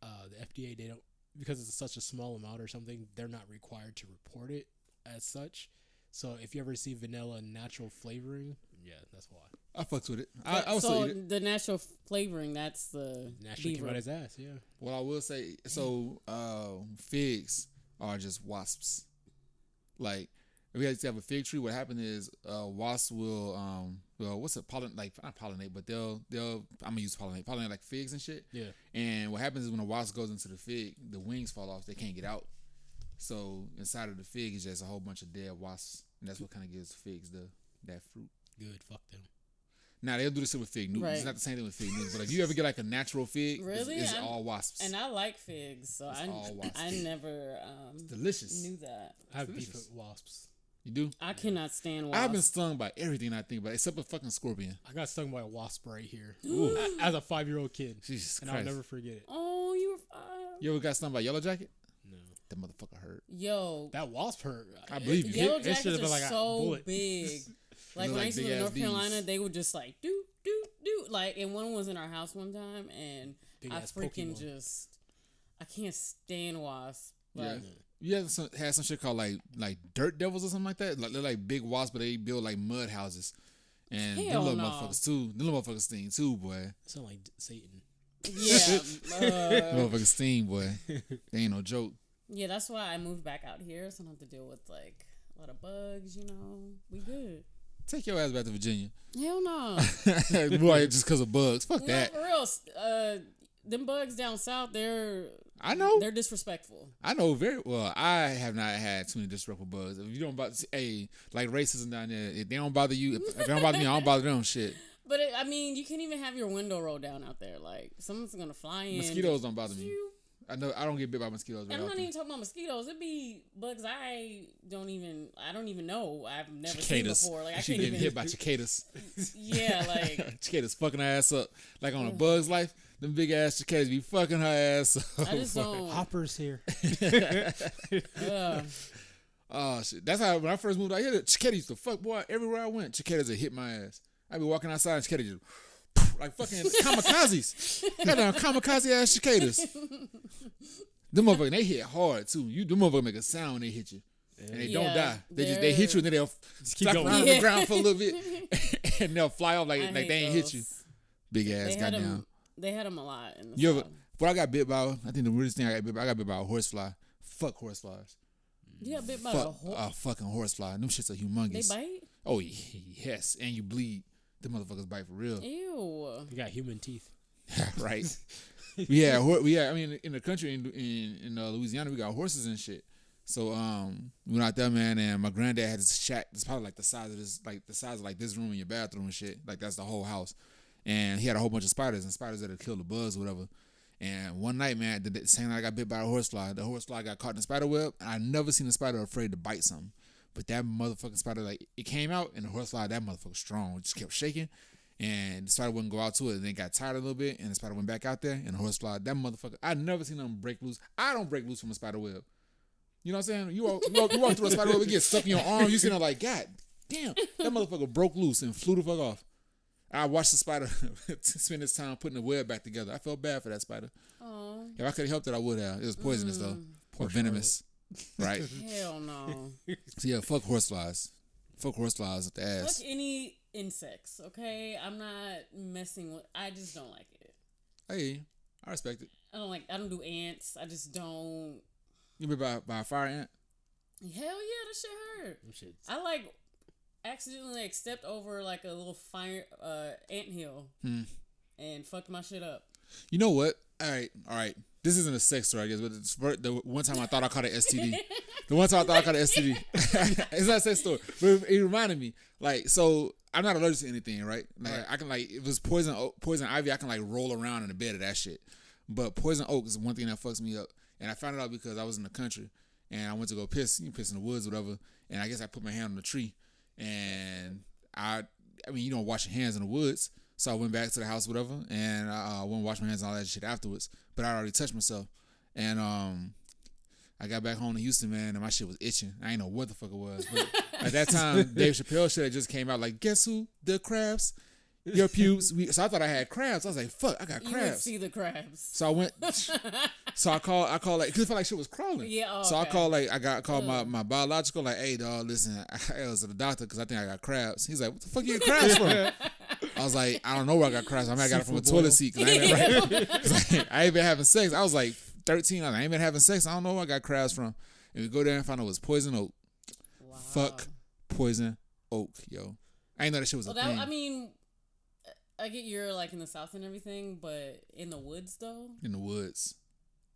The FDA, they don't, because it's such a small amount or something, they're not required to report it as such. So if you ever see vanilla natural flavoring, yeah, that's why. I fucks with it. I will so still eat it. the natural flavoring, that's the Naturally came beaver. out his ass, yeah. What I will say, so figs are just wasps. Like if we had to have a fig tree, what happened is wasps will what's it not pollinate, but they'll I'm gonna use pollinate like figs and shit. Yeah. And what happens is when a wasp goes into the fig, the wings fall off, they can't get out. So inside of the fig is just a whole bunch of dead wasps, and that's what kind of gives figs that fruit. Good, fuck them. Now they'll do this shit with fig Newtons. Right. It's not the same thing with fig Newtons, but if you ever get like a natural fig, Really? it's all wasps. And I like figs, so It's all wasps. I never Delicious. knew that. I have beef delicious. with wasps. You do? I cannot stand wasps. I've been stung by everything I think about, except a fucking scorpion. I got stung by a wasp right here as a 5-year-old kid, Jesus and Christ. I'll never forget it. Oh, you were fine. You ever got stung by a yellow jacket? No, That motherfucker hurt. Yo, that wasp hurt. I believe you. yellow It should've jackets been are like a so bullet. big. Like Look when I like used to live in big-ass North Carolina, bees. they would just like do. Like, and one was in our house one time, and Big I ass freaking Pokemon. I can't stand wasps. Yeah. Like, You had some shit called like dirt devils or something like that. Like they're like big wasps, but they build like mud houses. And them Hell little no. motherfuckers too. Them little motherfuckers sting too, boy. Sound like Satan. yeah, Motherfuckers sting, boy. They ain't no joke. yeah. That's why I moved back out here, so I don't have to deal with like a lot of bugs. You know, we good. Take your ass back to Virginia. Hell no. Boy, just because of bugs. Fuck No, that. for real. Them bugs down south, I know. they're disrespectful. I know very well. I have not had too many disrespectful bugs. If you don't bother, like racism down there, if they don't bother you, if they don't bother me, I don't bother them. Shit. But I mean, you can't even have your window rolled down out there. Like someone's gonna fly in. Mosquitoes don't bother me. I know I don't get bit by mosquitoes. I'm not even talking about mosquitoes. It be bugs I don't even know. I've never cicadas. seen before. Like I she can't getting even hit by cicadas. Yeah, like cicadas fucking her ass up. Like on A Bug's Life, them big ass cicadas be fucking her ass up. I just don't. Hopper's here. Oh shit! That's how when I first moved out here, cicadas used to fuck boy everywhere I went. Cicadas would hit my ass. I'd be walking outside and cicadas just like fucking kamikazes. Goddamn kamikaze ass cicadas. Them motherfuckers, they hit hard too. Them motherfuckers make a sound when they hit you. And they don't die. They hit you and then they'll flap around on the ground for a little bit and they'll fly off like they ain't hit you. Big ass goddamn. They had them a lot in the South. What I got bit by, I think the weirdest thing I got bit by a horsefly. Fuck horseflies. You got bit by a fucking horsefly. Them shits are humongous. They bite? Oh yes, and you bleed. Them motherfuckers bite for real. Ew. You got human teeth. Right. Yeah. I mean, in the country in Louisiana, we got horses and shit. So we went out there, man, and my granddad had this shack. It's probably like the size of this room in your bathroom and shit. Like that's the whole house. And he had a whole bunch of spiders that had killed the bugs or whatever. And one night, man, the same night I got bit by a horsefly. The horsefly got caught in the spider web. I never seen a spider afraid to bite something. But that motherfucking spider, like, it came out, and the horsefly, that motherfucker strong. It just kept shaking, and the spider wouldn't go out to it. And then it got tired a little bit, and the spider went back out there, and the horsefly, that motherfucker, I never seen them break loose. I don't break loose from a spider web. You know what I'm saying? You walk through a spider web, it gets stuck in your arm. You sitting there like, God damn, that motherfucker broke loose and flew the fuck off. I watched the spider spend its time putting the web back together. I felt bad for that spider. Aww. If I could have helped it, I would have. It was poisonous though, or venomous, right? Hell no. So yeah, fuck horseflies. Fuck horseflies with the ass. Fuck any insects, okay? I'm not messing with. I just don't like it. Hey, I respect it. I don't do ants. I just don't. You been by a fire ant? Hell yeah, that shit hurt. I accidentally stepped over like a little fire anthill and fucked my shit up. You know what? All right. This isn't a sex story, I guess, but it's the one time I thought I caught an STD. The one time I thought I caught an STD. It's not a sex story, but it reminded me. Like, so I'm not allergic to anything, right? Like, right. I can if it was poison ivy, I can roll around in the bed of that shit. But poison oak is one thing that fucks me up, and I found it out because I was in the country and I went to go piss. You can piss in the woods, whatever. And I guess I put my hand on the tree. And I mean, you don't wash your hands in the woods. So I went back to the house, whatever, and I went and washed my hands and all that shit afterwards. But I already touched myself. And I got back home to Houston, man, and my shit was itching. I ain't know what the fuck it was. But at that time, Dave Chappelle shit had just came out. Like, guess who? The crabs. Your pubes. So I thought I had crabs. I was like, fuck, I got crabs. You would see the crabs. So I went. So I called like, cause it felt like shit was crawling. Yeah. Oh, so okay. I called my biological, like, hey dog, listen, I was at the doctor because I think I got crabs. He's like, what the fuck you get crabs from? I was like, I don't know where I got crabs. I got it from a toilet seat. Cause I ain't been having sex. I was like 13. I ain't been having sex. I don't know where I got crabs from. And we go there and find out it was poison oak. Wow. Fuck poison oak, yo. I ain't know that shit was a thing. I mean, I get you're like in the South and everything, but in the woods though? In the woods.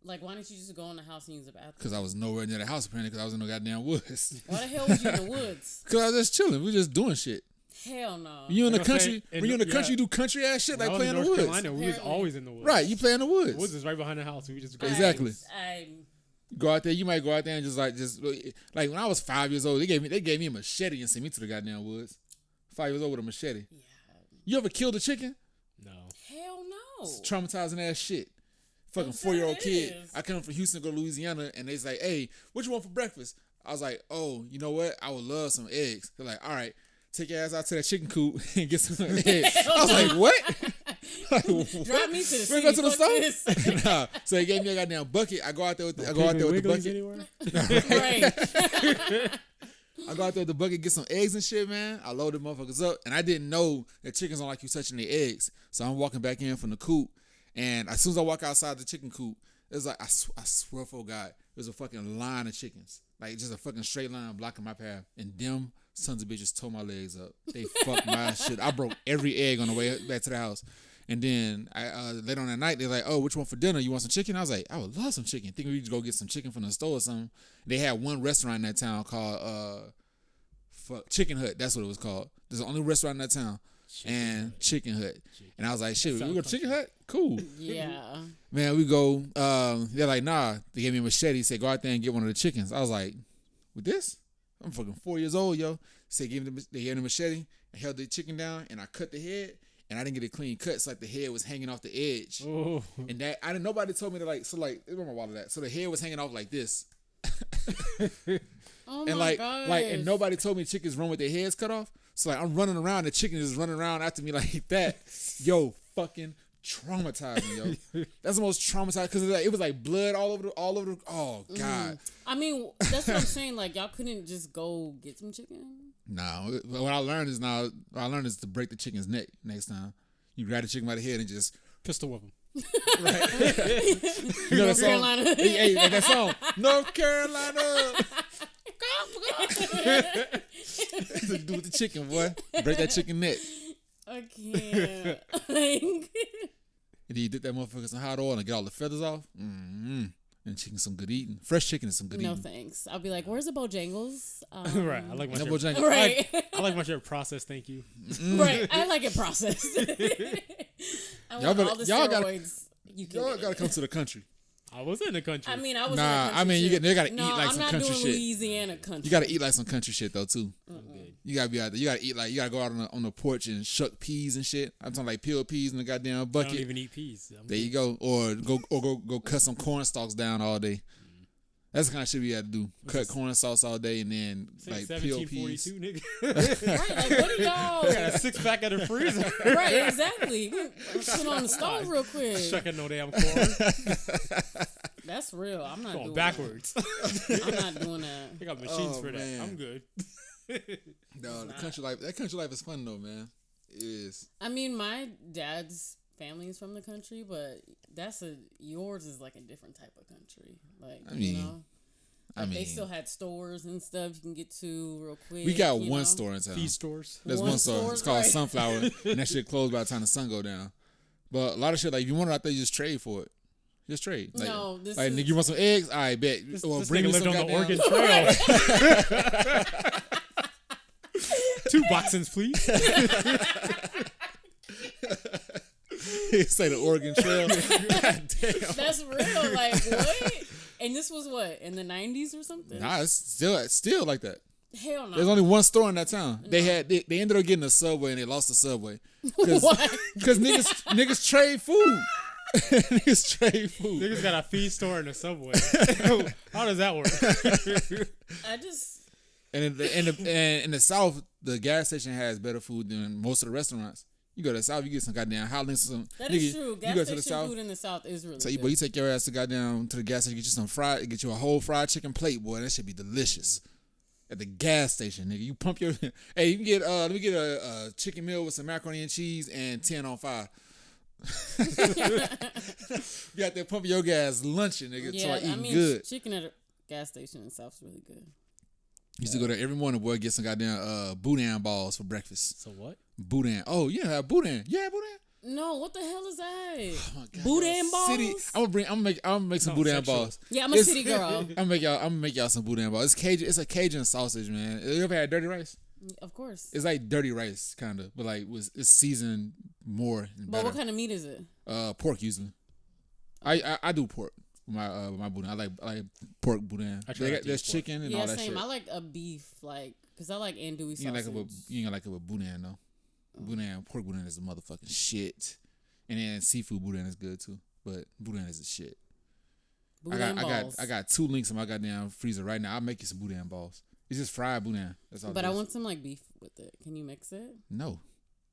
Like, why didn't you just go in the house and use the bathroom? Because I was nowhere near the house, apparently, because I was in the goddamn woods. Why the hell was you in the woods? Because I was just chilling. We were just doing shit. Hell no. When you in the country, you do country ass shit, like play in the woods. Carolina, we was always in the woods. Right, you play in the woods. The woods is right behind the house. We just go. Exactly. Go out there. You might go out there and just like when I was 5 years old, they gave me a machete and sent me to the goddamn woods. 5 years old with a machete. Yeah. You ever killed a chicken? No. Hell no. It's traumatizing ass shit. Fucking 4-year-old kid. I come from Houston to go to Louisiana, and they say, hey, what you want for breakfast? I was like, oh, you know what? I would love some eggs. They're like, all right, take your ass out to that chicken coop and get some eggs. I was like, what? Drive me to the city. Go to the store? Nah. So they gave me a goddamn bucket. I go out there with the bucket. Anywhere? Right. I go out there with the bucket, get some eggs and shit, man. I load the motherfuckers up, and I didn't know that chickens don't like you touching their eggs. So I'm walking back in from the coop, and as soon as I walk outside the chicken coop, it's like, I swear for God, there's a fucking line of chickens. Like, just a fucking straight line blocking my path. And them sons of bitches tore my legs up. They fucked my shit. I broke every egg on the way back to the house. And then later on that night, they're like, oh, which one for dinner? You want some chicken? I was like, I would love some chicken. Think we could go get some chicken from the store or something. They had one restaurant in that town called Chicken Hut. That's what it was called. There's the only restaurant in that town. and Chicken Hut. And I was like, shit, we go to Chicken Hut? Cool. Yeah. Man, we go, they're like, nah. They gave me a machete. Said, go out there and get one of the chickens. I was like, with this? I'm fucking 4 years old, yo. Said, they gave me the machete and held the chicken down, and I cut the head, and I didn't get a clean cut. So, like, the head was hanging off the edge. Oh. And that, nobody told me to, like, so, like, where my wallet at? So, the head was hanging off like this. Oh and, my gosh. and nobody told me chickens run with their heads cut off. So, like, I'm running around, the chicken is running around after me like that. Yo, fucking traumatized me, yo. That's the most traumatized, because it was like blood all over the, oh, God. I mean, that's what I'm saying. Like, y'all couldn't just go get some chicken? No, what I learned is to break the chicken's neck next time. You grab the chicken by the head and just pistol whip him. Right. You know that song? Carolina. Hey, like that song. North Carolina. Do with the chicken, boy. Break that chicken neck. I can't. Like, And then you dip that motherfucker in some hot oil and get all the feathers off. Mm-hmm. And chicken, some good eating. Fresh chicken is some good no eating. thanks. I'll be like, where's the Bojangles? Right. I like my No shit. Bojangles. Right. I like my shit processed. Thank you. Right. I like it processed. I want all the steroids. Y'all gotta come to the country. I was in the country. I mean, I was. Nah, in the country too. they gotta eat No, like I'm some not country doing shit. Louisiana country. You gotta eat like some country shit though too. Okay. You gotta be out there. You gotta eat like, you gotta go out on the porch and shuck peas and shit. I'm talking like peeled peas in the goddamn I bucket. don't even eat peas. There you go. Or go cut some corn stalks down all day. That's the kind of shit we had to do. Cut corn stalks all day and then like peel peas. 1742, nigga. Right, like what do y'all? I got a 6-pack at the freezer. Right, exactly. Put on the stove real quick. Shucking no damn corn. That's real. I'm not Going doing backwards. That. I'm not doing that. I got machines for that. Man. I'm good. No, the country life. That country life is fun though, man. It is. I mean, my dad's family is from the country, but yours is like a different type of country. Like, I mean, you know, like they still had stores and stuff you can get to real quick. We got you one know? store in town. Feed stores. There's one store. store, It's called right. Sunflower, and that shit closed by the time the sun go down. But a lot of shit, like if you want it out there, you just trade for it. Just trade. Like, No, this like is- nigga, you want some eggs? All right, bet. This bring nigga me lived some on the goddamn- Oregon Trail. 2 boxings, please. Say the Oregon Trail. God damn. That's real. Like what? And this was what in the 90s or something? Nah, it's still like that. Hell no. There's only one store in that town. They ended up getting a Subway and they lost the Subway. What? Because niggas trade food. Niggas trade food. Niggas got a feed store in the subway. How does that work? I just. And in the South, the gas station has better food than most of the restaurants. You go to the South, you get some goddamn hotlinks. Some That nigga, is true. You Gas go to station the South. food in the South is really So good. boy, you take your ass to goddamn to the gas station, get you some fried, get you a whole fried chicken plate, boy. That should be delicious. At the gas station, nigga, you pump your. Hey, you can get let me get a chicken meal with some macaroni and cheese and 10 on 5. You out there pumping your gas, lunching, nigga. Yeah, eating I mean, good. chicken at a gas station in the South's really good. Used to go there every morning, boy, get some goddamn boudin balls for breakfast. So what? Boudin. Oh, you have boudin. Yeah, boudin. No, what the hell is that? Oh my God, Boudin y'all balls? city- I'm gonna make some No, boudin sexual. balls. Yeah, I'm a It's- city girl. I'm gonna make y'all some boudin balls. It's Cajun. It's a Cajun sausage, man. You ever had dirty rice? Of course. It's like dirty rice, kind of, but like it's seasoned more and But better. what kind of meat is it? Pork usually. I do pork with my boudin. I like pork boudin. I try not to There's eat pork. chicken and Yeah, all that same. shit. I like a beef, like, because I like andouille You ain't sausage. gonna like it with boudin though. Pork boudin is a motherfucking shit. And then seafood boudin is good too. But boudin is the shit. Boudin balls. I got 2 links in my goddamn freezer right now. I'll make you some boudin balls. It's just fried boudin. That's all. But it I is. want some like beef with it. Can you mix it? No.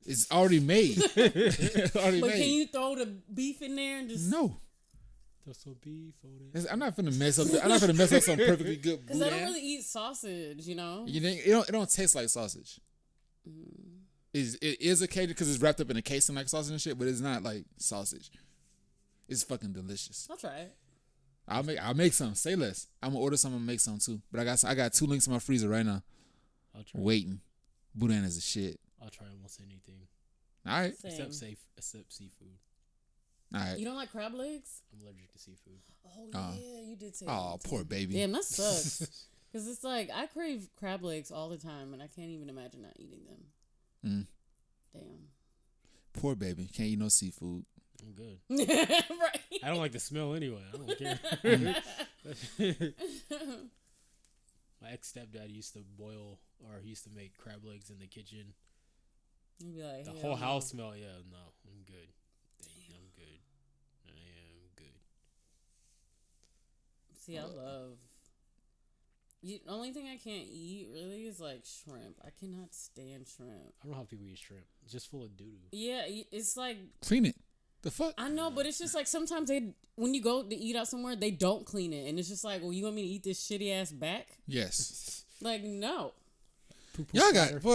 It's already made. It's already But made. can you throw the beef in there and just? No. That's so beef. I'm not finna mess up. I'm not finna mess up some perfectly good Because boudin. I don't really eat sausage, you know. You think it don't taste like sausage. It is a Cajun because it's wrapped up in a casing like sausage and shit, but it's not like sausage. It's fucking delicious. I'll try it. I'll make some. Say less. I'm gonna order some and make some too. But I got 2 links in my freezer right now. I'll try. Waiting. Boudin is a shit. I'll try almost anything All right. Same. except seafood. All right. You don't like crab legs? I'm allergic to seafood. Oh yeah, you did say. Oh, that. poor baby. Damn, that sucks. Because it's like I crave crab legs all the time, and I can't even imagine not eating them. Damn. Poor baby. Can't eat no seafood. I'm good. Right. I don't like the smell anyway. I don't care. My ex-stepdad used to boil, or he used to make crab legs in the kitchen. You'd be like, The hell whole no. house smell. Yeah, no, I'm good. I'm good. I am good. See, I love. The only thing I can't eat really is like shrimp. I cannot stand shrimp. I don't know how people eat shrimp. It's just full of doo doo. Yeah, it's like Clean it. The fuck? I know, but it's just like sometimes when you go to eat out somewhere, they don't clean it, and it's just like, well, you want me to eat this shitty ass back? Yes. Like, no. Y'all got got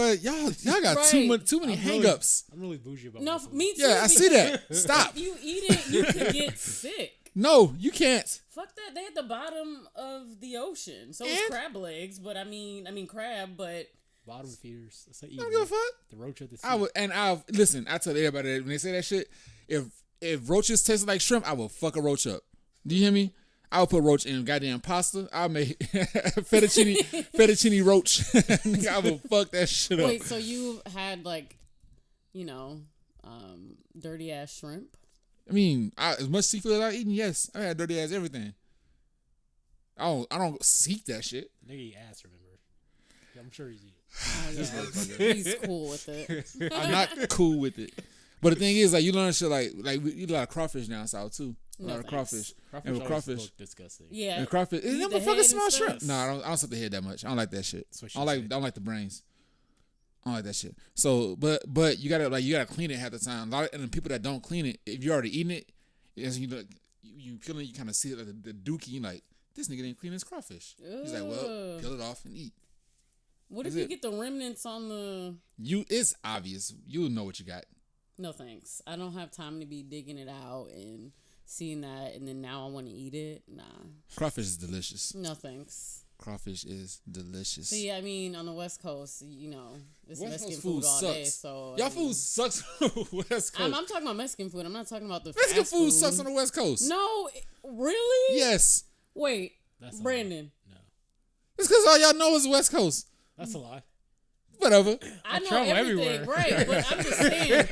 Right. too many hang-ups. I'm really bougie about No, my food. me too. Yeah, I see that. Stop. If you eat it, you can get sick. No, you can't. Fuck that. They at the bottom of the ocean. So And? it's crab legs, but I mean crab, but Bottom feeders. That's like I don't give a fuck. the roach of the sea. Listen, I tell everybody that when they say that shit, if roaches taste like shrimp, I will fuck a roach up. Do you hear me? I will put roach in goddamn pasta. I'll make fettuccine roach. I will fuck that shit up. wait, so you had like, dirty ass shrimp? I mean, as much seafood as I've eaten, yes. I had dirty ass everything. I don't seek that shit. Nigga eat ass, remember? I'm sure he's eating. Oh, yeah. He's cool with it. I'm not cool with it. But the thing is, like, you learn shit like we eat a lot of crawfish down south too. A lot of crawfish. Crawfish And always crawfish. look disgusting. Yeah. And crawfish. Eat Them the head motherfuckers and smell stuff. shrimp. No, I don't suck the head that much. I don't like that shit. That's what I she don't like. said. I don't like the brains. I don't like that shit. So, but you gotta clean it half the time. And the people that don't clean it, if you're already eating it, as you peel it, you kind of see it like the dookie. You like, this nigga didn't clean his crawfish. He's like, well, Ugh. peel it off and eat. What if That's you it. get the remnants on the... It's obvious. You know what you got. No thanks. I don't have time to be digging it out and seeing that, and then now I want to eat it. Nah. Crawfish is delicious. No thanks. Crawfish is delicious. See, I mean, on the West Coast, it's West Mexican Coast food food all day. sucks. So Y'all I mean, food sucks on the West Coast. I'm talking about Mexican food. I'm not talking about the Mexican fast food sucks on the West Coast. No, really? Yes. Wait, That's a Brandon. lie. No, It's because all y'all know is West Coast. that's a lie. Whatever. I know travel everything, everywhere. right? But I'm just saying,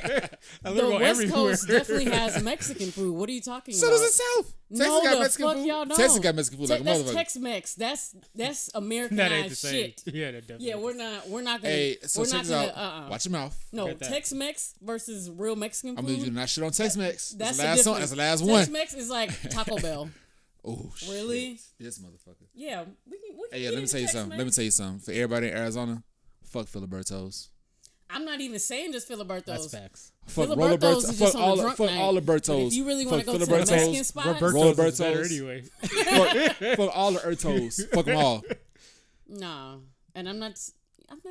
I the live West everywhere. Coast definitely has Mexican food. What are you talking So about? does the South. No, Texas got the Mexican fuck food. y'all don't. Texas got Mexican food like a That's motherfucker. Tex-Mex. That's Americanized That ain't the same. shit. Yeah, that definitely. Yeah, ain't we're the same. not gonna. Hey, so we're check not this gonna. out. Watch your mouth. No, Get that. Tex-Mex versus real Mexican I'm food. gonna do not shit on Tex-Mex. That's That's the last one. That's the last one. Tex-Mex is like Taco Bell. Oh shit. Really? This motherfucker. Yeah, we can. Hey, yeah. eat Let me it tell you Tex-Mex. something. Let me tell you something. For everybody in Arizona, fuck Filiberto's. I'm not even saying just Filiberto's. That's facts. Fuck Filiberto's Rollerbertos. is Fuck just on a all. drunk Fuck night. all the But Bertos. if you really want to Fuck go to the Mexican spot, Roberto's is better Roberto's. anyway. fuck all the Ertos. Fuck them all. nah. And I'm not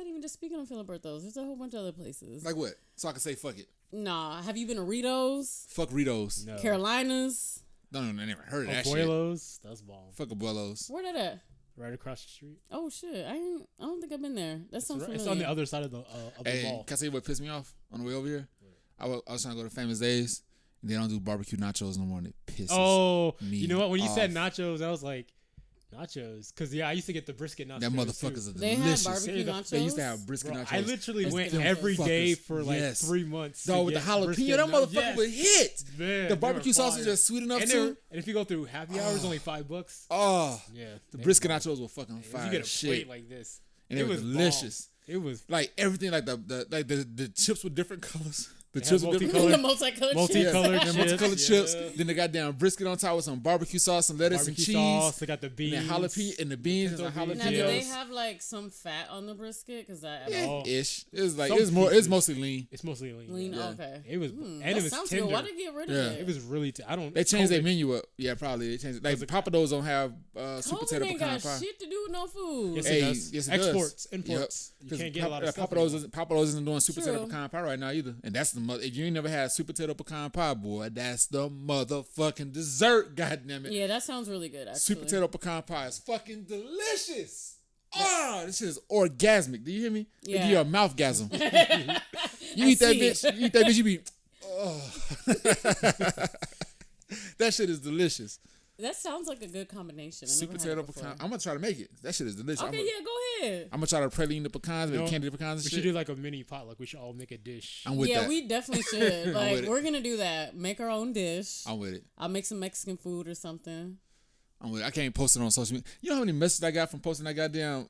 even just speaking on Filiberto's. There's a whole bunch of other places. Like what? So I can say fuck it. Nah. Have you been to Ritos? Fuck Ritos. No. Carolinas? No, I never heard of that shit. Abuelos. That's bomb. Fuck Abuelos. Where that at? Right across the street. Oh shit! I don't think I've been there. That sounds familiar. It's on the other side of the Hey, mall. can I tell you what pissed me off on the way over here? I was trying to go to Famous Days, and they don't do barbecue nachos no more, and it pisses me You know what? When you said off. nachos, I was like, nachos, because I used to get the brisket nachos. That motherfuckers are They had delicious. barbecue They nachos. They used to have brisket Bro, nachos. I literally Brisket went nachos. every day Fuckers. for like Yes. 3 months. to Dog, with the get jalapeno, brisket that motherfucker yes. would hit. Man, The they barbecue were sausage fire. is sweet enough and too. And if you go through happy hours, only $5. Oh, Yeah, the they brisket bomb. nachos were fucking If fire. you get a shit. plate like this, And it it was was delicious. bomb. It was Like everything, like the chips with different colors. The They chips had with different multicolored- the colors. multicolored multicolored chips. And multicolored chips, chips. yeah. Then they got down brisket on top with some barbecue sauce and lettuce barbecue and cheese. sauce. They got the And beans. then jalapeno and the beans and some Pinto beans. Now, do they jalapenos. have like some fat on the brisket? Because I Yeah, Oh. ish. It was like Some it's more. It's pieces. mostly lean. It's mostly lean. lean. Yeah. Okay, It was, and that it was sounds tender. good. Why did they get rid of Yeah. it? It was really. I don't. They changed their COVID. menu up. Yeah, probably they changed it. Like Papa Do's don't have sweet COVID potato ain't pecan got pie. shit to do with no food. Yes, Hey, it does. yes, it Exports, does. imports. Yep. You can't get a lot of stuff. Papa Do's anymore. isn't doing sweet potato True. pecan pie right now either. And that's the mother. If you ain't never had sweet potato pecan pie, boy, that's the motherfucking dessert. Goddamn it. Yeah, that sounds really good. Actually, Sweet potato pecan pie is fucking delicious. Ah, this shit is orgasmic. Do you hear me? Yeah. It give you a mouthgasm. You I eat that see bitch. it. You eat that bitch. You be. Oh. That shit is delicious. That sounds like a good combination. Sweet potato pecan. I'm gonna try to make it. That shit is delicious. Okay, yeah, go ahead. I'm gonna try to praline the pecans, make candy pecans and we shit. should do like a mini potluck. We should all make a dish. I'm with that. Yeah, we definitely should. Like, it. we're gonna do that. Make our own dish. I'm with it. I'll make some Mexican food or something. I'm with it. I can't post it on social media. You know how many messages I got from posting that goddamn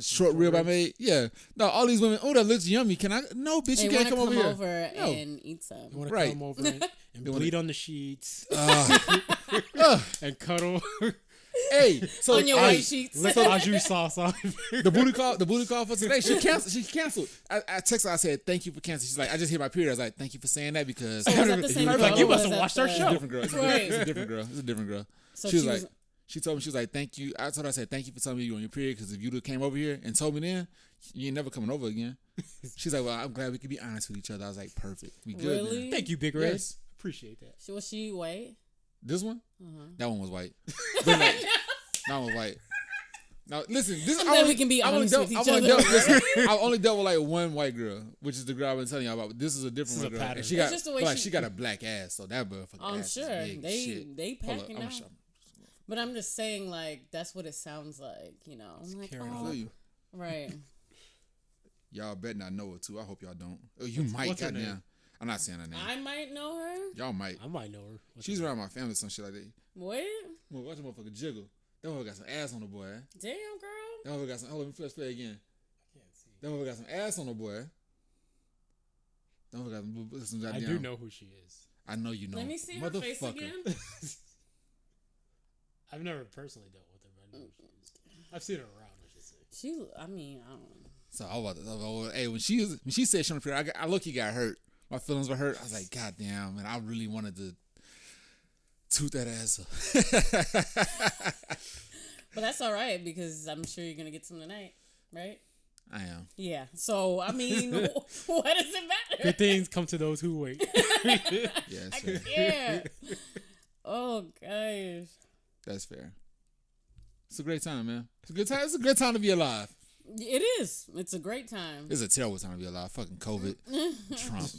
short rib I made? Yeah. No, all these women. Oh, that looks yummy. Can I? No, bitch, you can't come over here. No. And eat some. You want to Right. come over and bleed on the sheets and cuddle. Hey, so On your white sheets. Lick au jus sauce on. the booty call for today. She canceled. I texted her. I said thank you for canceling. She's like, I just hit my period. I was like, thank you for saying that because So was that the same girl? like, you or must was have that watched our the- It's a show. different girl. It's a different girl. It's a different girl. So She was like, she told me, she was like, thank you. I told her, I said, thank you for telling me you on your period because if you came over here and told me then, you ain't never coming over again. She's like, well, I'm glad we could be honest with each other. I was like, perfect. We good. Really? Then. Thank you, Big Red. Yes. Appreciate that. Was she white? This one? Uh-huh. That one was white. But like, that one was white. Now listen, this I'm glad we can be honest with each other. I've only dealt with like one white girl, which is the girl I've been telling y'all about. But this is a different one girl, pattern. and she It's got just the way like she- she got a black ass, so that motherfucker. I'm ass sure is big shit. they Hold up, packing I'm out. sure. But I'm just saying, like, that's what it sounds like, you know. I'm like, carrying I oh, feel you. right. Y'all bet not know it too. I hope y'all don't. Oh, you might. what's her Goddamn. name? I'm not saying her name. I might know her. Y'all might. I might know her. She's around my family, some shit like that. What? Well, watch the motherfucker jiggle. That motherfucker got some ass on the boy. Damn, girl. That motherfucker got some. Hold on, let me play again. I can't see. That motherfucker got some ass on the boy. That motherfucker got some I goddamn. do know who she is. I know you know. Let me see her face Motherfucker. again. I've never personally dealt with her, but I know who she is. I've seen her around, I should say. I mean, I don't know. So I was about to, hey, when she said she on the period, I look, got hurt. My feelings were hurt. I was like, God damn, man, I really wanted to toot that ass up. But that's all right because I'm sure you're gonna get some tonight, right? I am. Yeah. So I mean, what does it matter? Good things come to those who wait. Yes, I fair. can't. Oh gosh. That's fair. It's a great time, man. It's a good time. It's a great time to be alive. It is. It's a great time. It's a terrible time to be alive. Fucking COVID, Trump,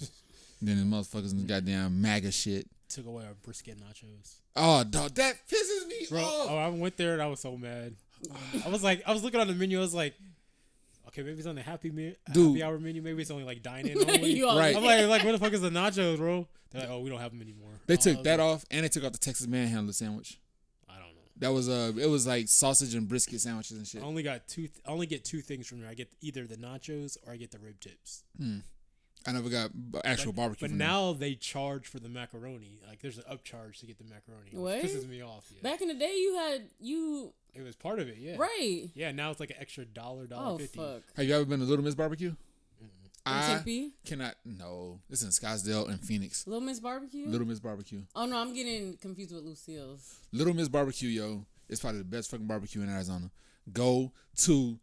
then the motherfuckers in the goddamn MAGA shit. Took away our brisket nachos. Oh, dog, that pisses me Bro, off. I went there and I was so mad. I was looking on the menu. I was like, okay, maybe it's on the happy hour menu. Maybe it's only like dine-in only. You all Right. I'm like, where the fuck is the nachos, bro? They're like, oh, we don't have them anymore. They I took was that like, off, and they took off the Texas Manhandler sandwich. I don't know. That was it was like sausage and brisket sandwiches and shit. I only get two things from there. I get either the nachos or I get the rib tips. I never got actual barbecue. But from now they charge for the macaroni. Like there's an upcharge to get the macaroni. What? Which pisses me off. Yeah. Back in the day, you It was part of it. Yeah. right. Yeah. Now it's like an extra $1.50. Oh fuck. Have you ever been to Little Miss Barbecue? In I Tempe, cannot. No, it's in Scottsdale and Phoenix. Little Miss Barbecue. Little Miss Barbecue. Oh no, I'm getting confused with Lucille's. Little Miss Barbecue, yo, is probably the best fucking barbecue in Arizona. Go to,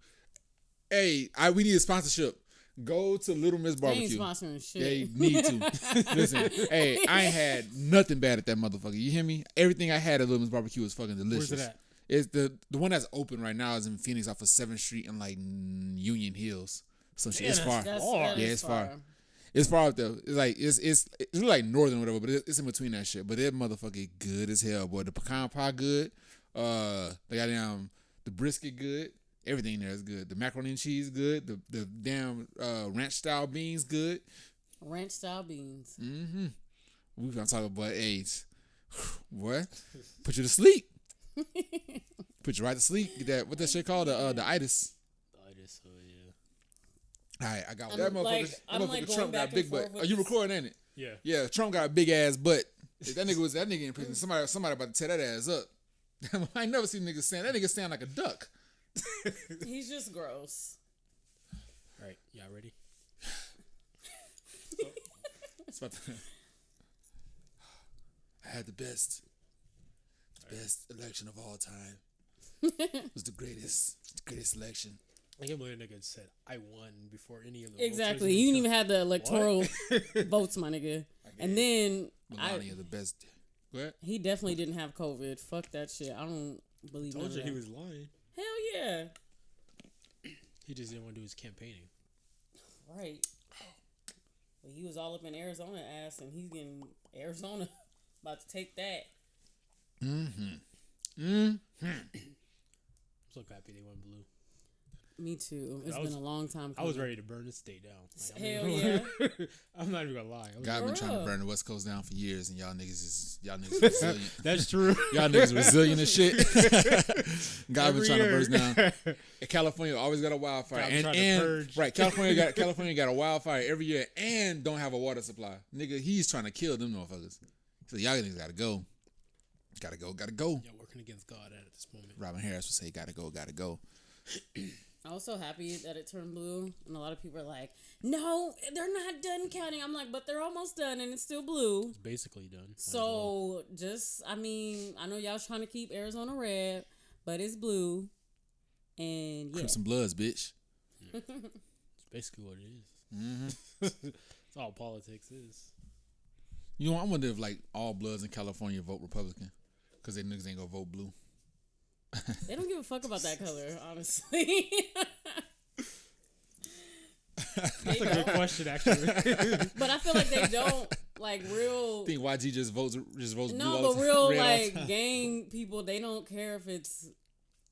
we need a sponsorship. Go to Little Miss They ain't Barbecue. sponsoring shit. They need to. Listen, hey, I ain't had nothing bad at that motherfucker. You hear me? Everything I had at Little Miss Barbecue was fucking delicious. Where's it at? It's the one that's open right now is in Phoenix off of 7th Street and like Union Hills. So shit. It's far. That's far. that Yeah, is it's far. It's far up there. It's like it's like northern or whatever, but it's in between that shit. But that motherfucker good as hell, boy. The pecan pie good. The goddamn the brisket good. Everything there is good. The macaroni and cheese good. The damn ranch style beans good. Ranch style beans. Mm-hmm. We gonna talk about AIDS. What? Put you to sleep. Put you right to sleep. Get that what that shit called? The itis. I just yeah. All right, I got I'm that motherfucker. like- that I'm motherfucker like going Trump got back a big and butt. forth with Are you this. recording, ain't it? Yeah. Yeah, Trump got a big ass butt. That nigga in prison. Somebody about to tear that ass up. I ain't never seen niggas stand. That nigga stand like a duck. He's just gross. All right. Y'all ready? It's about to, I had the best election of all time. It was the greatest election. I can't believe a nigga said I won before any of the Exactly. You didn't even have the electoral What? votes, my nigga. And then Melania, the best. Go ahead. he definitely didn't have COVID. Fuck that shit. I don't believe none Told of you that. he was lying. Hell yeah. He just didn't want to do his campaigning. Right. But he was all up in Arizona ass, and he's getting Arizona about to take that. Mm-hmm. I'm so happy they went blue. Me too. It's been a long time. I was ready to burn the state down. Like, Hell yeah. I'm not even gonna lie. God been trying to burn the West Coast down for years, and y'all niggas resilient. That's true. Y'all niggas resilient as shit. God been trying to burn down. And California always got a wildfire, and right, California got a wildfire every year, and don't have a water supply. Nigga, he's trying to kill them motherfuckers. So y'all niggas gotta go. Gotta go. Yeah, working against God at this moment. Robin Harris would say, "Gotta go." I was so happy that it turned blue, and a lot of people are like, "No, they're not done counting." I'm like, "But they're almost done, and it's still blue." It's basically done. So I know y'all trying to keep Arizona red, but it's blue, and yeah, Crimson Bloods, bitch. Yeah. It's basically what it is. Mm-hmm. It's all politics is. You know, I wonder if like all Bloods in California vote Republican because they niggas ain't gonna vote blue. They don't give a fuck about that color, honestly. That's a good question, actually. But I feel like they don't like real. I think YG just votes blue. No, but real like gang people, they don't care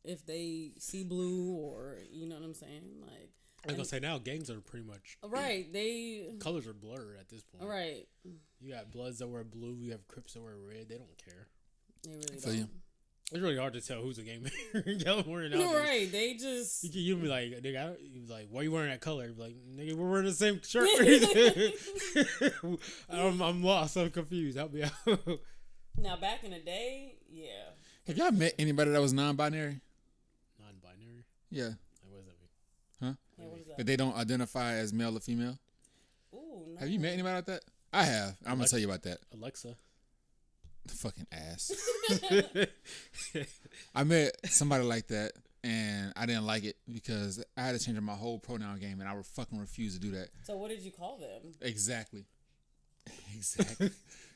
if they see blue or you know what I'm saying. Like I was gonna say now gangs are pretty much right. They colors are blurred at this point. Right. You got Bloods that wear blue. You have Crips that wear red. They don't care. They really don't. You. It's really hard to tell who's a gang member in California now. No, right. They just you be like, nigga, you be like, why are you wearing that color? You be like, nigga, we're wearing the same shirt. I'm lost. I'm confused. Help me out. Now, back in the day, yeah. Have y'all met anybody that was non-binary? Non-binary? Yeah. Like, what does that mean? Huh? Yeah, what is that? That they don't identify as male or female? Ooh, no. Have you met anybody like that? I have. I'm gonna tell you about that. Alexa. Fucking ass. I met somebody like that, and I didn't like it because I had to change my whole pronoun game, and I would fucking refuse to do that. So what did you call them? Exactly. I was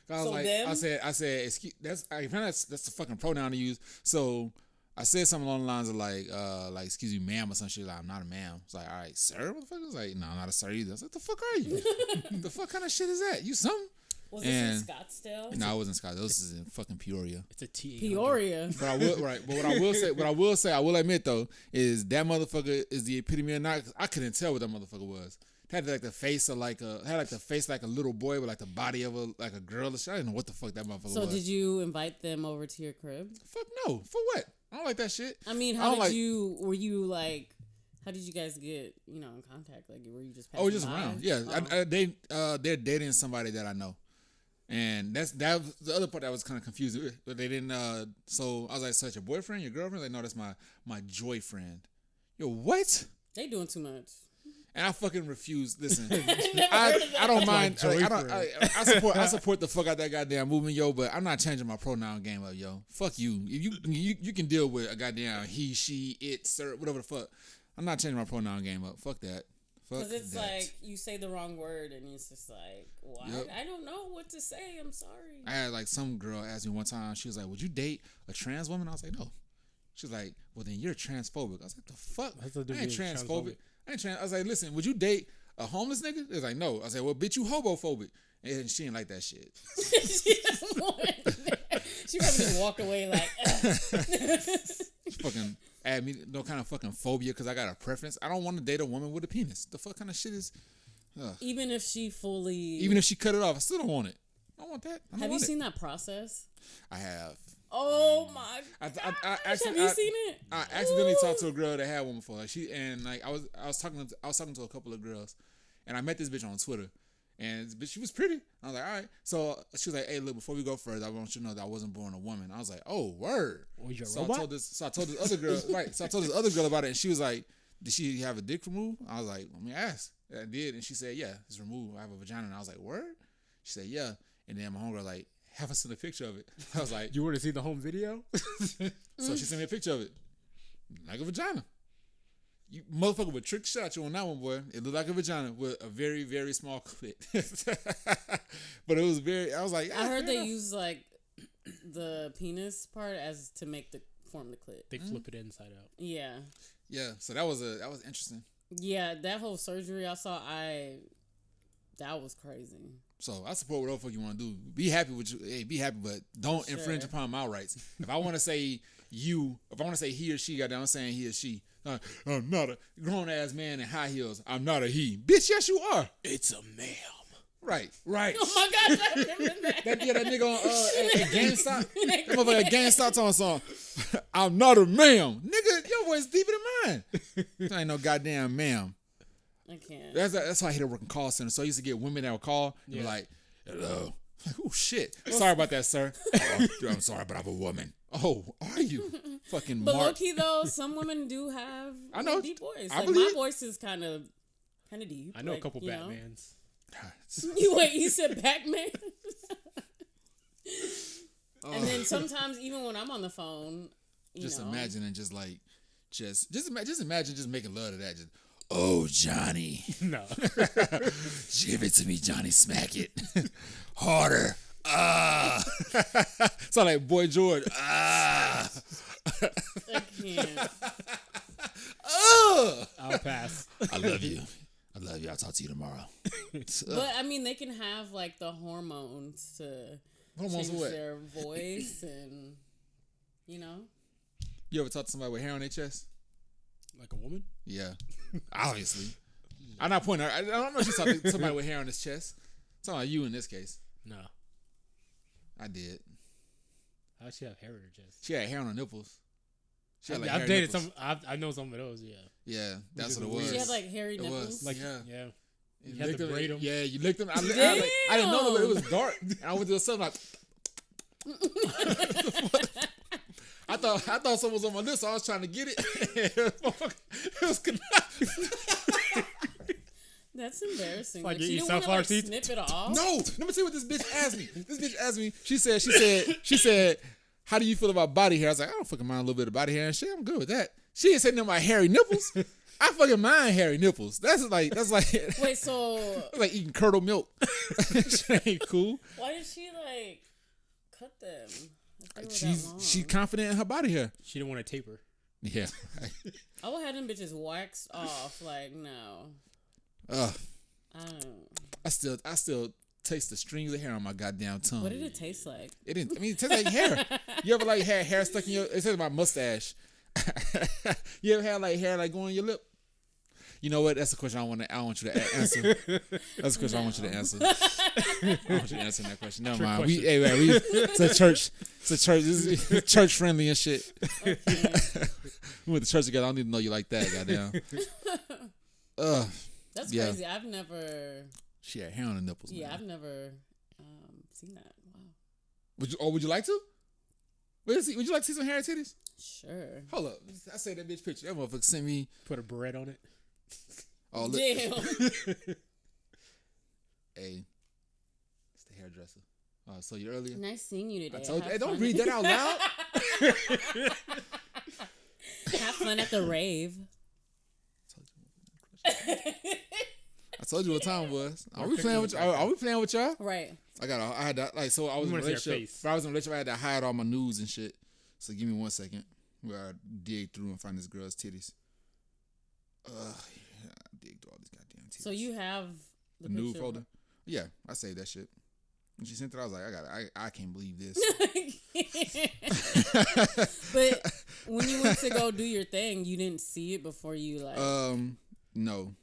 So like, them? I said, excuse. That's the fucking pronoun to use. So I said something along the lines of like, excuse me, ma'am, or some shit. Like, I'm not a ma'am. It's like, all right, sir, motherfucker. It's like, no, I'm not a sir either. I was like, the fuck are you? The fuck kind of shit is that? You something? Was this in Scottsdale? No, I wasn't Scottsdale. This is in fucking Peoria. It's a T. Peoria. But what I will admit though, is that motherfucker is the epitome of not. I couldn't tell what that motherfucker was. Had like the face of like a little boy with like the body of a girl. I didn't know what the fuck that motherfucker was. So did you invite them over to your crib? Fuck no. For what? I don't like that shit. I mean, were you like, how did you guys get, in contact? Like, were you just passing just by? around. Yeah. They're dating somebody that I know. And that was the other part that was kind of confusing. But they didn't. So I was like, "So that's your boyfriend, your girlfriend?" Like, no, that's my joy friend. Yo, what? They doing too much. And I fucking refuse. Listen, I don't mind. I support the fuck out that goddamn movement, yo. But I'm not changing my pronoun game up, yo. Fuck you. You can deal with a goddamn he, she, it, sir, whatever the fuck. I'm not changing my pronoun game up. Fuck that. Because it's like you say the wrong word and it's just like, well, yep. I don't know what to say. I'm sorry. I had like some girl ask me one time. She was like, "Would you date a trans woman?" I was like, "No." She was like, "Well, then you're transphobic." I was like, "The fuck? I ain't transphobic. I ain't trans." I was like, "Listen, would you date a homeless nigga?" It was like, "No." I was like, "Well, bitch, you homophobic." And she didn't like that shit. She probably just walked away like. She fucking add me no kind of fucking phobia because I got a preference. I don't want to date a woman with a penis. The fuck kind of shit is. Even if she cut it off, I still don't want it. I don't want that. Have you seen that process? I have. Oh my god! Have you seen it? I accidentally talked to a girl that had one before. Like I was talking to a couple of girls, and I met this bitch on Twitter. But she was pretty. I was like, all right. So she was like, hey, look, before we go further, I want you to know that I wasn't born a woman. I was like, oh, word. So I told this other girl, right. So I told this other girl about it, and she was like, did she have a dick removed? I was like, let me ask. And I did, and she said, yeah, it's removed. I have a vagina. And I was like, word? She said, yeah. And then my homegirl like, haven't seen a picture of it. I was like, you want to see the home video? So she sent me a picture of it. Like a vagina. You motherfucker would trick shot you on that one, boy. It looked like a vagina with a very, very small clit. But it was I was like, I heard they use like the penis part as to form the clit. They flip it inside out. Yeah. Yeah. So that was interesting. Yeah, that whole surgery I saw, that was crazy. So I support whatever the fuck you want to do. Be happy with you. Hey, be happy, but don't infringe upon my rights. If I want to say if I want to say he or she, goddamn, I'm saying he or she. I'm not a grown ass man in high heels. I'm not a he. Bitch, yes you are. It's a ma'am. Right. Oh my gosh, I remember that. that nigga on at GameStop. That motherfucker at GameStop talking song. I'm not a ma'am. Nigga, your voice deeper than mine. I ain't no goddamn ma'am. I can't. That's why I hated working call center. So I used to get women that would call and be like, hello. Like, oh shit. Sorry about that, sir. I'm sorry, but I'm a woman. Oh, are you? Fucking But Mark. low key though, some women do have I know. deep voice. I Like believe my it. voice is kind of deep. I know like, a couple you know? Batmans. You said Batman? And then sometimes even when I'm on the phone, you know. Imagine and just imagine just making love to that. Just, oh, Johnny. No. Give it to me, Johnny. Smack it. Harder. Sound like Boy George. I can't. I'll pass. I love you. I'll talk to you tomorrow. But I mean, they can have like the hormones to change their voice, and you know. You ever talk to somebody with hair on their chest? Like a woman? Yeah, obviously. I'm not pointing. I don't know if she's talking to somebody with hair on his chest. It's talking about you in this case. No. I did. How'd she have hair in her chest? She had hair on her nipples. She had, I've dated some. I know some of those. Yeah. Yeah, that's what it was. She had like hairy nipples. Like yeah. You had to braid them. Yeah, you licked them. I didn't know them, but it was dark. And I went to the sun like. I thought someone was on my list, so I was trying to get it. It was That's embarrassing. Like you you eat didn't sunflower want to seeds? snip it off? No, let me tell you what this bitch asked me. This bitch asked me. She said, how do you feel about body hair? I was like, I don't fucking mind a little bit of body hair and shit. I'm good with that. She ain't saying nothing about hairy nipples. I fucking mind hairy nipples. That's like Wait, so like eating curdled milk. Shit ain't cool. why did she like cut them? If they were that long? She's confident in her body hair. She didn't want to taper. Yeah. I would have them bitches waxed off. Like no. I don't. I still taste the strings of hair on my goddamn tongue. What did it taste like? It didn't. I mean, it tastes like hair. You ever like had hair stuck in your? It says my mustache. You ever had like hair like going on your lip? You know what? That's a question I want you to answer. That's a question I want you to answer. I want you to answer that question. Never mind. It's a church. It's a church. This is church friendly and shit. Okay. We went to church together. I don't need to know you like that. Goddamn. That's crazy. I've never. She had hair on the nipples. Yeah, man. I've never seen that. Wow. Would you like to? Would you like to see some hair titties? Sure. Hold up. I say that bitch picture. That motherfucker sent me. Put a beret on it. Oh, look. Damn. Hey, it's the hairdresser. Oh, I saw you earlier. Nice seeing you today. I told you. Hey, don't fun. read that out loud. Have fun at the rave. I told you what time it was. Are we playing with y'all? Are we playing with y'all? Right. I had that. Like, so I was in a wanna see her relationship. face. But I was in a relationship. I had to hide all my nudes and shit. So give me 1 second where I dig through and find this girl's titties. Yeah, I dig through all these goddamn titties. So you have the nude folder? Yeah, I saved that shit. When she sent it, I was like, I can't believe this. But when you went to go do your thing, you didn't see it before you like. No.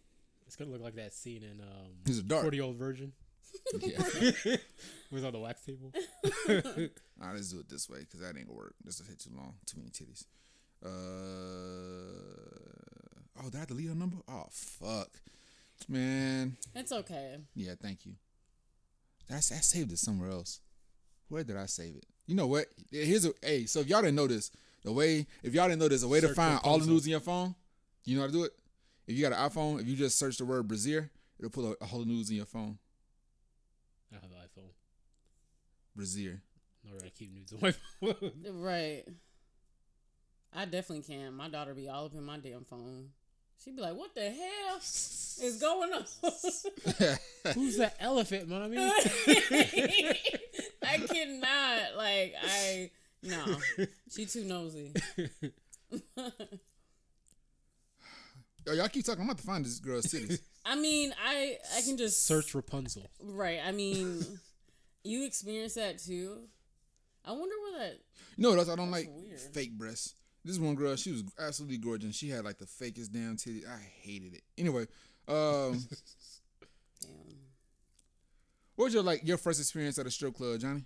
It's gonna look like that scene in These are dark. 40-Year-Old Virgin. Yeah. Was on the wax table. All right, let's do it this way because that ain't gonna work. This will hit too long. Too many titties. Oh, did I delete her number? Oh, fuck. Man. It's okay. Yeah, thank you. I saved it somewhere else. Where did I save it? You know what? So if y'all didn't know this, the way to find all the news in your phone, you know how to do it? If you got an iPhone, if you just search the word Brazier, it'll put a whole news in your phone. I have an iPhone. Brazier. No, I keep nudes on my phone. Right. I definitely can. My daughter be all up in my damn phone. She'd be like, what the hell is going on? Who's that elephant, mommy? I cannot. Like, no. She too nosy. Yo, y'all keep talking. I'm about to find this girl's titties. I mean, I can just search Rapunzel. Right. I mean, you experience that too. I wonder where that. You know what else I don't like? Weird. Fake breasts. This one girl, she was absolutely gorgeous. She had like the fakest damn titties. I hated it. Anyway, Damn. what was your first experience at a strip club, Johnny?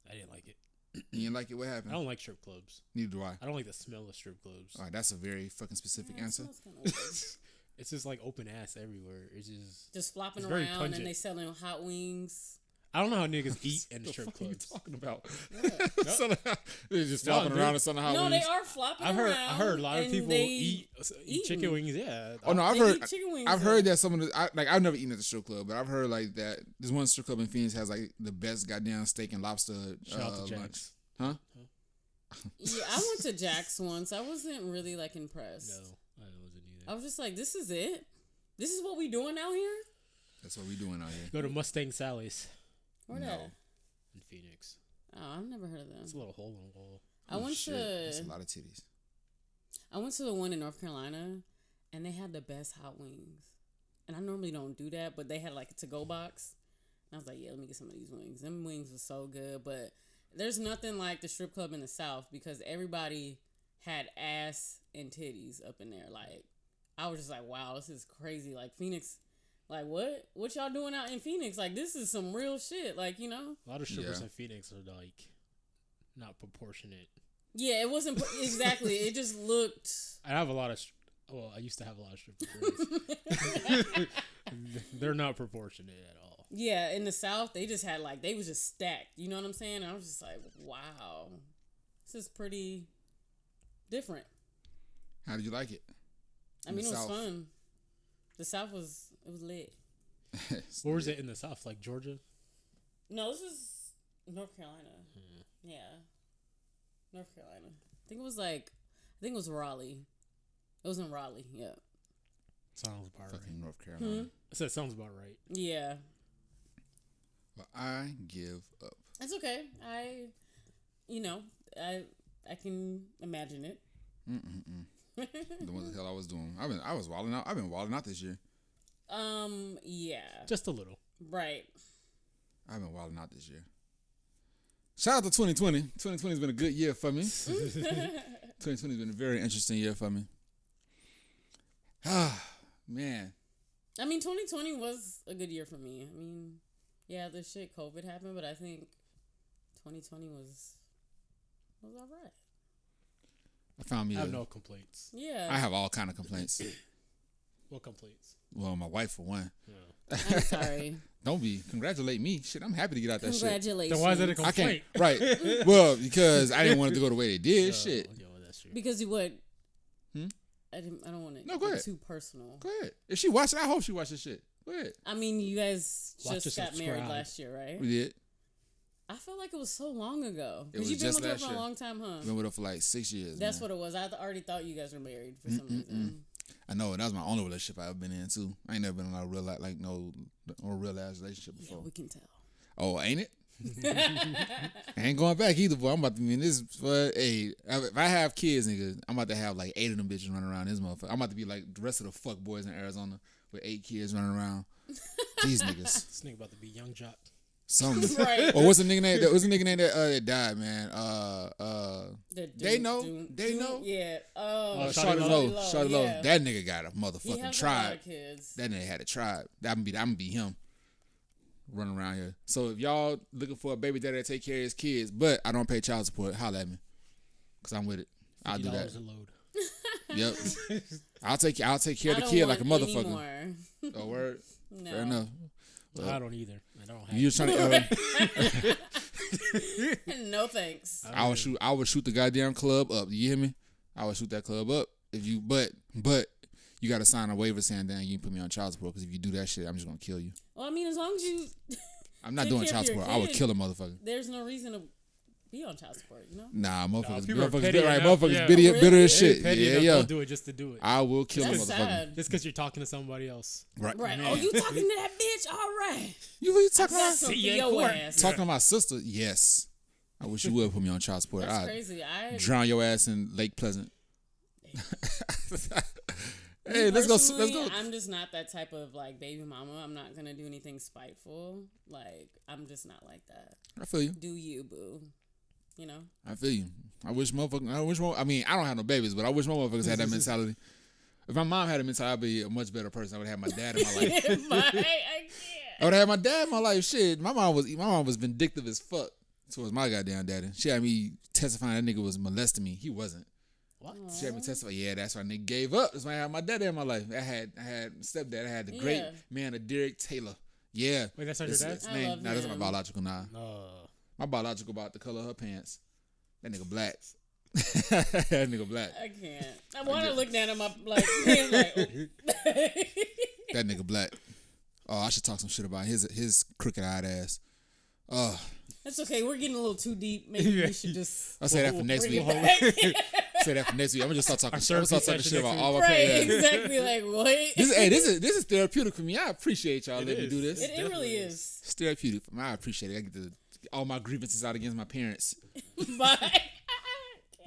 I didn't like it. You didn't like it? What happened? I don't like strip clubs. Neither do I. I don't like the smell of strip clubs. All right, that's a very fucking specific Yeah, it answer. smells kinda weird. It's just like open ass everywhere. It's just flopping it's very around pungent. and they selling hot wings. I don't know how niggas eat in the What strip the fuck are you clubs. talking about? What? They're just No, flopping dude. around and selling hot No, wings. they are flopping I around. heard a lot of and people they eat chicken eating. wings. Yeah. Oh no, I've They heard. eat chicken wings I've there. heard that some of the I've never eaten at the strip club, but I've heard like that. This one strip club in Phoenix has like the best goddamn steak and lobster Shout out to lunch. Jack's. Huh? Yeah, I went to Jack's once. I wasn't really like impressed. No, I wasn't either. I was just like, this is it? This is what we doing out here? That's what we doing out here. Go to Mustang Sally's Where No. that? in Phoenix. Oh, I've never heard of It's a them. little hole in the wall. I went Shit, that's a lot of titties. the one in North Carolina, and they had the best hot wings. And I normally don't do that, but they had like a to-go box. And I was like, yeah, let me get some of these wings. Them wings were so good, but there's nothing like the strip club in the South because everybody had ass and titties up in there. Like, I was just like, wow, this is crazy. Like, Phoenix, like, what? What y'all doing out in Phoenix? Like, this is some real shit. Like, you know? A lot of strippers Yeah. in Phoenix are like not proportionate. Yeah, it wasn't exactly. It just looked. I have a lot of. I used to have a lot of stripper friends. They're not proportionate at all. Yeah, in the South, they just had like, they was just stacked. You know what I'm saying? And I was just like, wow, this is pretty different. How did you like it? I In mean, the it was South? fun. The South was lit. Where was it in the South? Like Georgia? No, this was North Carolina. Yeah, North Carolina. I think it was Raleigh. It was in Raleigh. Yeah. Sounds about right. Fucking North Carolina. I said sounds about right. Yeah. But I give up. It's okay. I can imagine it. The what the hell I was doing? I was wilding out. I've been wilding out this year. Yeah. Just a little. Right. I've been wilding out this year. Shout out to 2020. 2020 has been a good year for me. 2020 has been a very interesting year for me. Ah, man. I mean, 2020 was a good year for me. I mean, yeah, the shit COVID happened, but I think 2020 was all right. I found me. I have no complaints. Yeah. I have all kind of complaints. What complaints? Well, my wife for one. Yeah. I'm sorry. Don't congratulate me. Shit, I'm happy to get out that shit. Congratulations. Then why is it a I complaint? can't. Right. Well, because I didn't want it to go the way they did. Shit. Yo, that's true. Because you would. Hmm? I don't want to No, go get ahead. too personal. Go ahead. If she watched it, I hope she watched this shit. Go ahead. I mean, you guys Watch just and got married subscribe. last year, right? We did. I feel like it was so long ago. It Because was you've been just with her last for year. a long time, huh? Been with her for like 6 years. That's man. what it was. I already thought you guys were married for some reason. I know, and that was my only relationship I ever been in too. I ain't never been in a real real ass relationship Yeah, before. we can tell. Oh, ain't it? I ain't going back either, boy. I'm about to be in this. If I have kids, nigga, I'm about to have like 8 of them bitches running around this motherfucker. I'm about to be like the rest of the fuck boys in Arizona with 8 kids running around. These niggas. This nigga about to be young jock. Something. Right. Or what's the nigga name? What's the nigga name that died, man? They know. They know. Yeah. Shawty Low. Shawty Low. yeah. That nigga got a He motherfucking has tribe. a lot of kids. That nigga had a tribe. I'm gonna be him running around here. So if y'all looking for a baby daddy to take care of his kids, but I don't pay child support, holla at me, cause I'm with it. I'll do that. $50 a load. Yep. I'll take care of the I don't kid like a want any motherfucker. more. Oh word. No. Fair enough. Well, I don't either. I don't have. you just trying to? No thanks. I would shoot the goddamn club up. You hear me? I would shoot that club up if you. But you got to sign a waiver saying that you can put me on child support, because if you do that shit, I'm just gonna kill you. Well, I mean, as long as you, I'm not Take doing care of child your support. I would kid. kill a motherfucker. there's no reason to be on child support, you know? Nah, motherfuckers, people are motherfuckers, petty right? enough, Motherfuckers, yeah. bitter, Really? bitter as They're shit. petty Yeah, enough, yeah. they'll do it just to do it. I will kill a That's motherfucker. sad. Just because you're talking to somebody else. Right. Right. Man. Oh, you talking to that bitch? All right. You I talking got about? something See for you in your court. ass. Talking to my sister? Yes. I wish you would put me on child support. That's I'd crazy. I drown your ass in Lake Pleasant. Hey, let's go. Let's go. I'm just not that type of like baby mama. I'm not gonna do anything spiteful. Like I'm just not like that. I feel you. Do you, boo? You know. I feel you. I wish more. I mean, I don't have no babies, but I wish more motherfuckers had that mentality. If my mom had a mentality, I'd be a much better person. I would have my dad in my life. I can't. I would have my dad in my life. Shit, my mom was vindictive as fuck towards my goddamn daddy. She had me testifying that nigga was molesting me. He wasn't. What? She had me testify. Yeah, that's why nigga gave up. That's why I had my daddy in my life. I had stepdad. I had the great man of Derek Taylor. Yeah. Wait, that's not your dad's name? No, that's not my biological. Nah. No. My biological about the color of her pants. That nigga black. That nigga black. I can't. I want to look at him up like, being like that nigga black. Oh, I should talk some shit about his crooked-eyed ass. Oh. That's okay. We're getting a little too deep. Maybe we should just. I'll say that for next week. Say that for next week. I'm gonna just start talking. Shit about all my right, exactly. Like what? This is therapeutic for me. I appreciate y'all letting me do this. It really is. It's therapeutic for me. I appreciate it. I get to all my grievances out against my parents. Bye.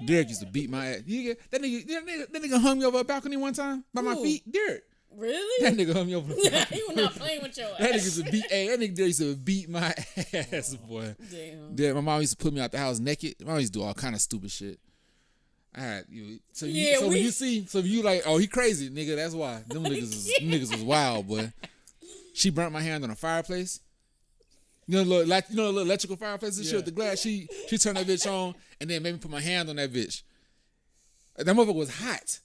Derek used to beat my ass. That nigga hung me over a balcony one time by my feet. Derek. Really? That nigga hung me over. He was not playing with your ass. That nigga used to beat my ass, boy. Damn. My mom used to put me out the house naked. My mom used to do all kind of stupid shit. When you like, oh, he crazy, nigga. That's why them niggas was wild, boy. She burnt my hand on a fireplace. You know the little electrical fireplace and shit with the glass. She turned that bitch on and then made me put my hand on that bitch. That motherfucker was hot.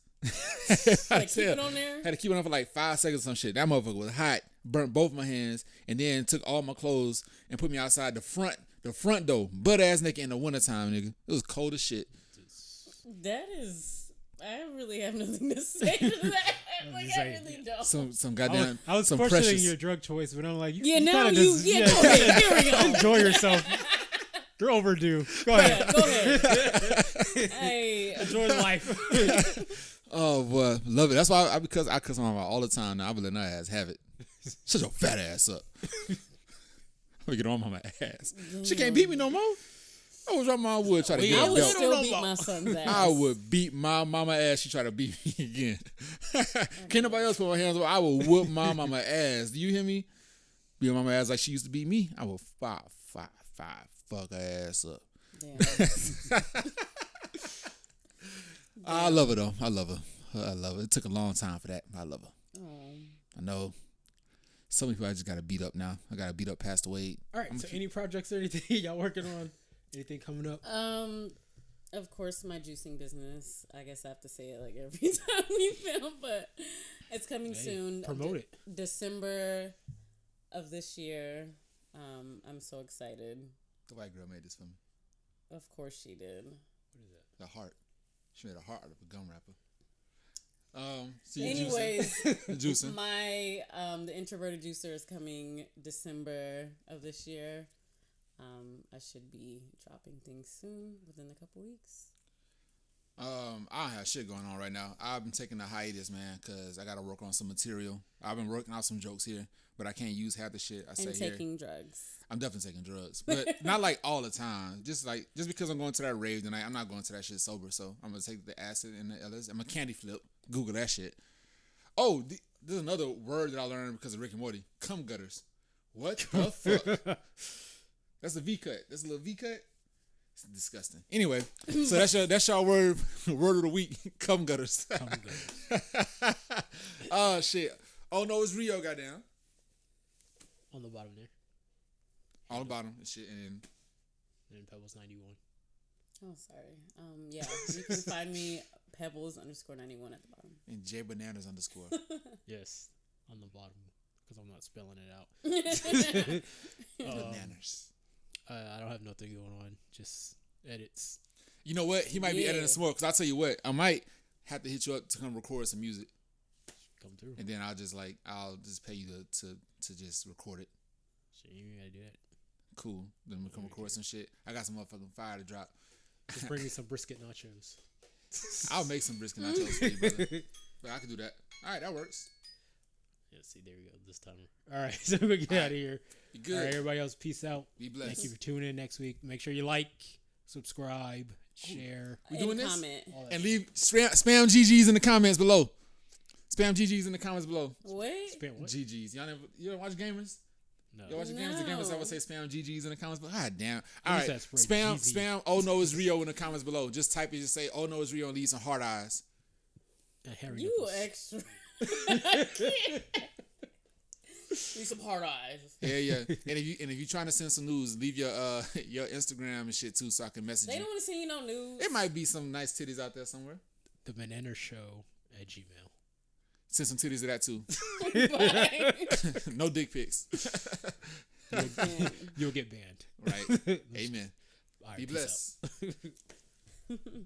Like keep it on there? Had to keep it on for like 5 seconds or some shit. That motherfucker was hot. Burnt both my hands and then took all my clothes and put me outside the front door, butt ass naked in the wintertime, nigga. It was cold as shit. That is, I really have nothing to say to that. Like I really don't. Some goddamn. I was some questioning precious. Your drug choice, but I'm like, go ahead. Here we go. Enjoy yourself. You're overdue. Go ahead. Yeah, go ahead. Hey, enjoy life. Oh boy, love it. That's why because I cuss my mom all the time now. I be letting her ass have it. Shut your fat ass up. I'm gonna get on my ass. She can't beat me no more. I was my mom would try to get I a would belt. still beat my son's ass. I would beat my mama ass. She tried to beat me again. Can't nobody else put my hands on. I would whoop my mama ass. Do you hear me? Beat my mama ass like she used to beat me. I would fuck her ass up. Damn. I love her though. I love her. It took a long time for that. I love her. I know. So many people I just gotta beat up now. I gotta beat up past the weight. All right. So any projects or anything y'all working on? Anything coming up? Of course, my juicing business. I guess I have to say it like every time we film, but it's coming soon. Promote it. December of this year. I'm so excited. The white girl made this for me. Of course she did. What is that? The heart. She made a heart out of a gum wrapper. Anyways, juicing. My the introverted juicer is coming December of this year. I should be dropping things soon within a couple weeks. I don't have shit going on right now. I've been taking a hiatus, man, because I gotta work on some material. I've been working out some jokes here, but I can't use half the shit I say here. And taking drugs. I'm definitely taking drugs, but not like all the time. Just because I'm going to that rave tonight, I'm not going to that shit sober. So I'm gonna take the acid and the LSD. I'm a candy flip. Google that shit. Oh, there's another word that I learned because of Rick and Morty. Cum gutters. What the fuck? That's a V cut. That's a little V cut. It's disgusting. Anyway, so that's your word of the week. Cum gutters. Cum gutters. Oh shit. Oh no, it's Rio. Goddamn. On the bottom there. On the bottom and shit, and then Pebbles 91. Oh, sorry. Yeah, you can find me Pebbles_91 at the bottom. And Bananerrz _ Yes, on the bottom because I'm not spelling it out. Bananerrz. I don't have nothing going on. Just edits. You know what? He might be editing some more because I'll tell you what. I might have to hit you up to come record some music. Come through. And then I'll just pay you to just record it. Shit, you ain't gotta do that. Cool. Then we come record some shit. I got some motherfucking fire to drop. Just bring me some brisket nachos. I'll make some brisket nachos for you, brother. But I can do that. All right, that works. Yeah, see, there we go. This timer. All right, so we'll get out of here. Be good. All right, everybody else, peace out. Be blessed. Thank you for tuning in next week. Make sure you like, subscribe, share. We doing this? Comment. And leave spam GGs in the comments below. Spam GGs in the comments below. Wait. Spam what? GGs. You don't watch gamers? No. You watch the gamers? The gamers always say spam GGs in the comments below. God damn. All What is right. that spray? GZ? Spam oh no it's Rio in the comments below. Just type it. Just say oh no it's Rio and leave some heart eyes. Harry You Nipples. extra. I can't. Need some hard eyes. Yeah. And if you trying to send some news, leave your your Instagram and shit too, so I can message They you. don't want to see you no news. It might be some nice titties out there somewhere. The Bananerrz Show at Gmail. Send some titties to that too. Bye. No dick pics. You'll get banned. Right. Amen. All right, Be peace out. blessed.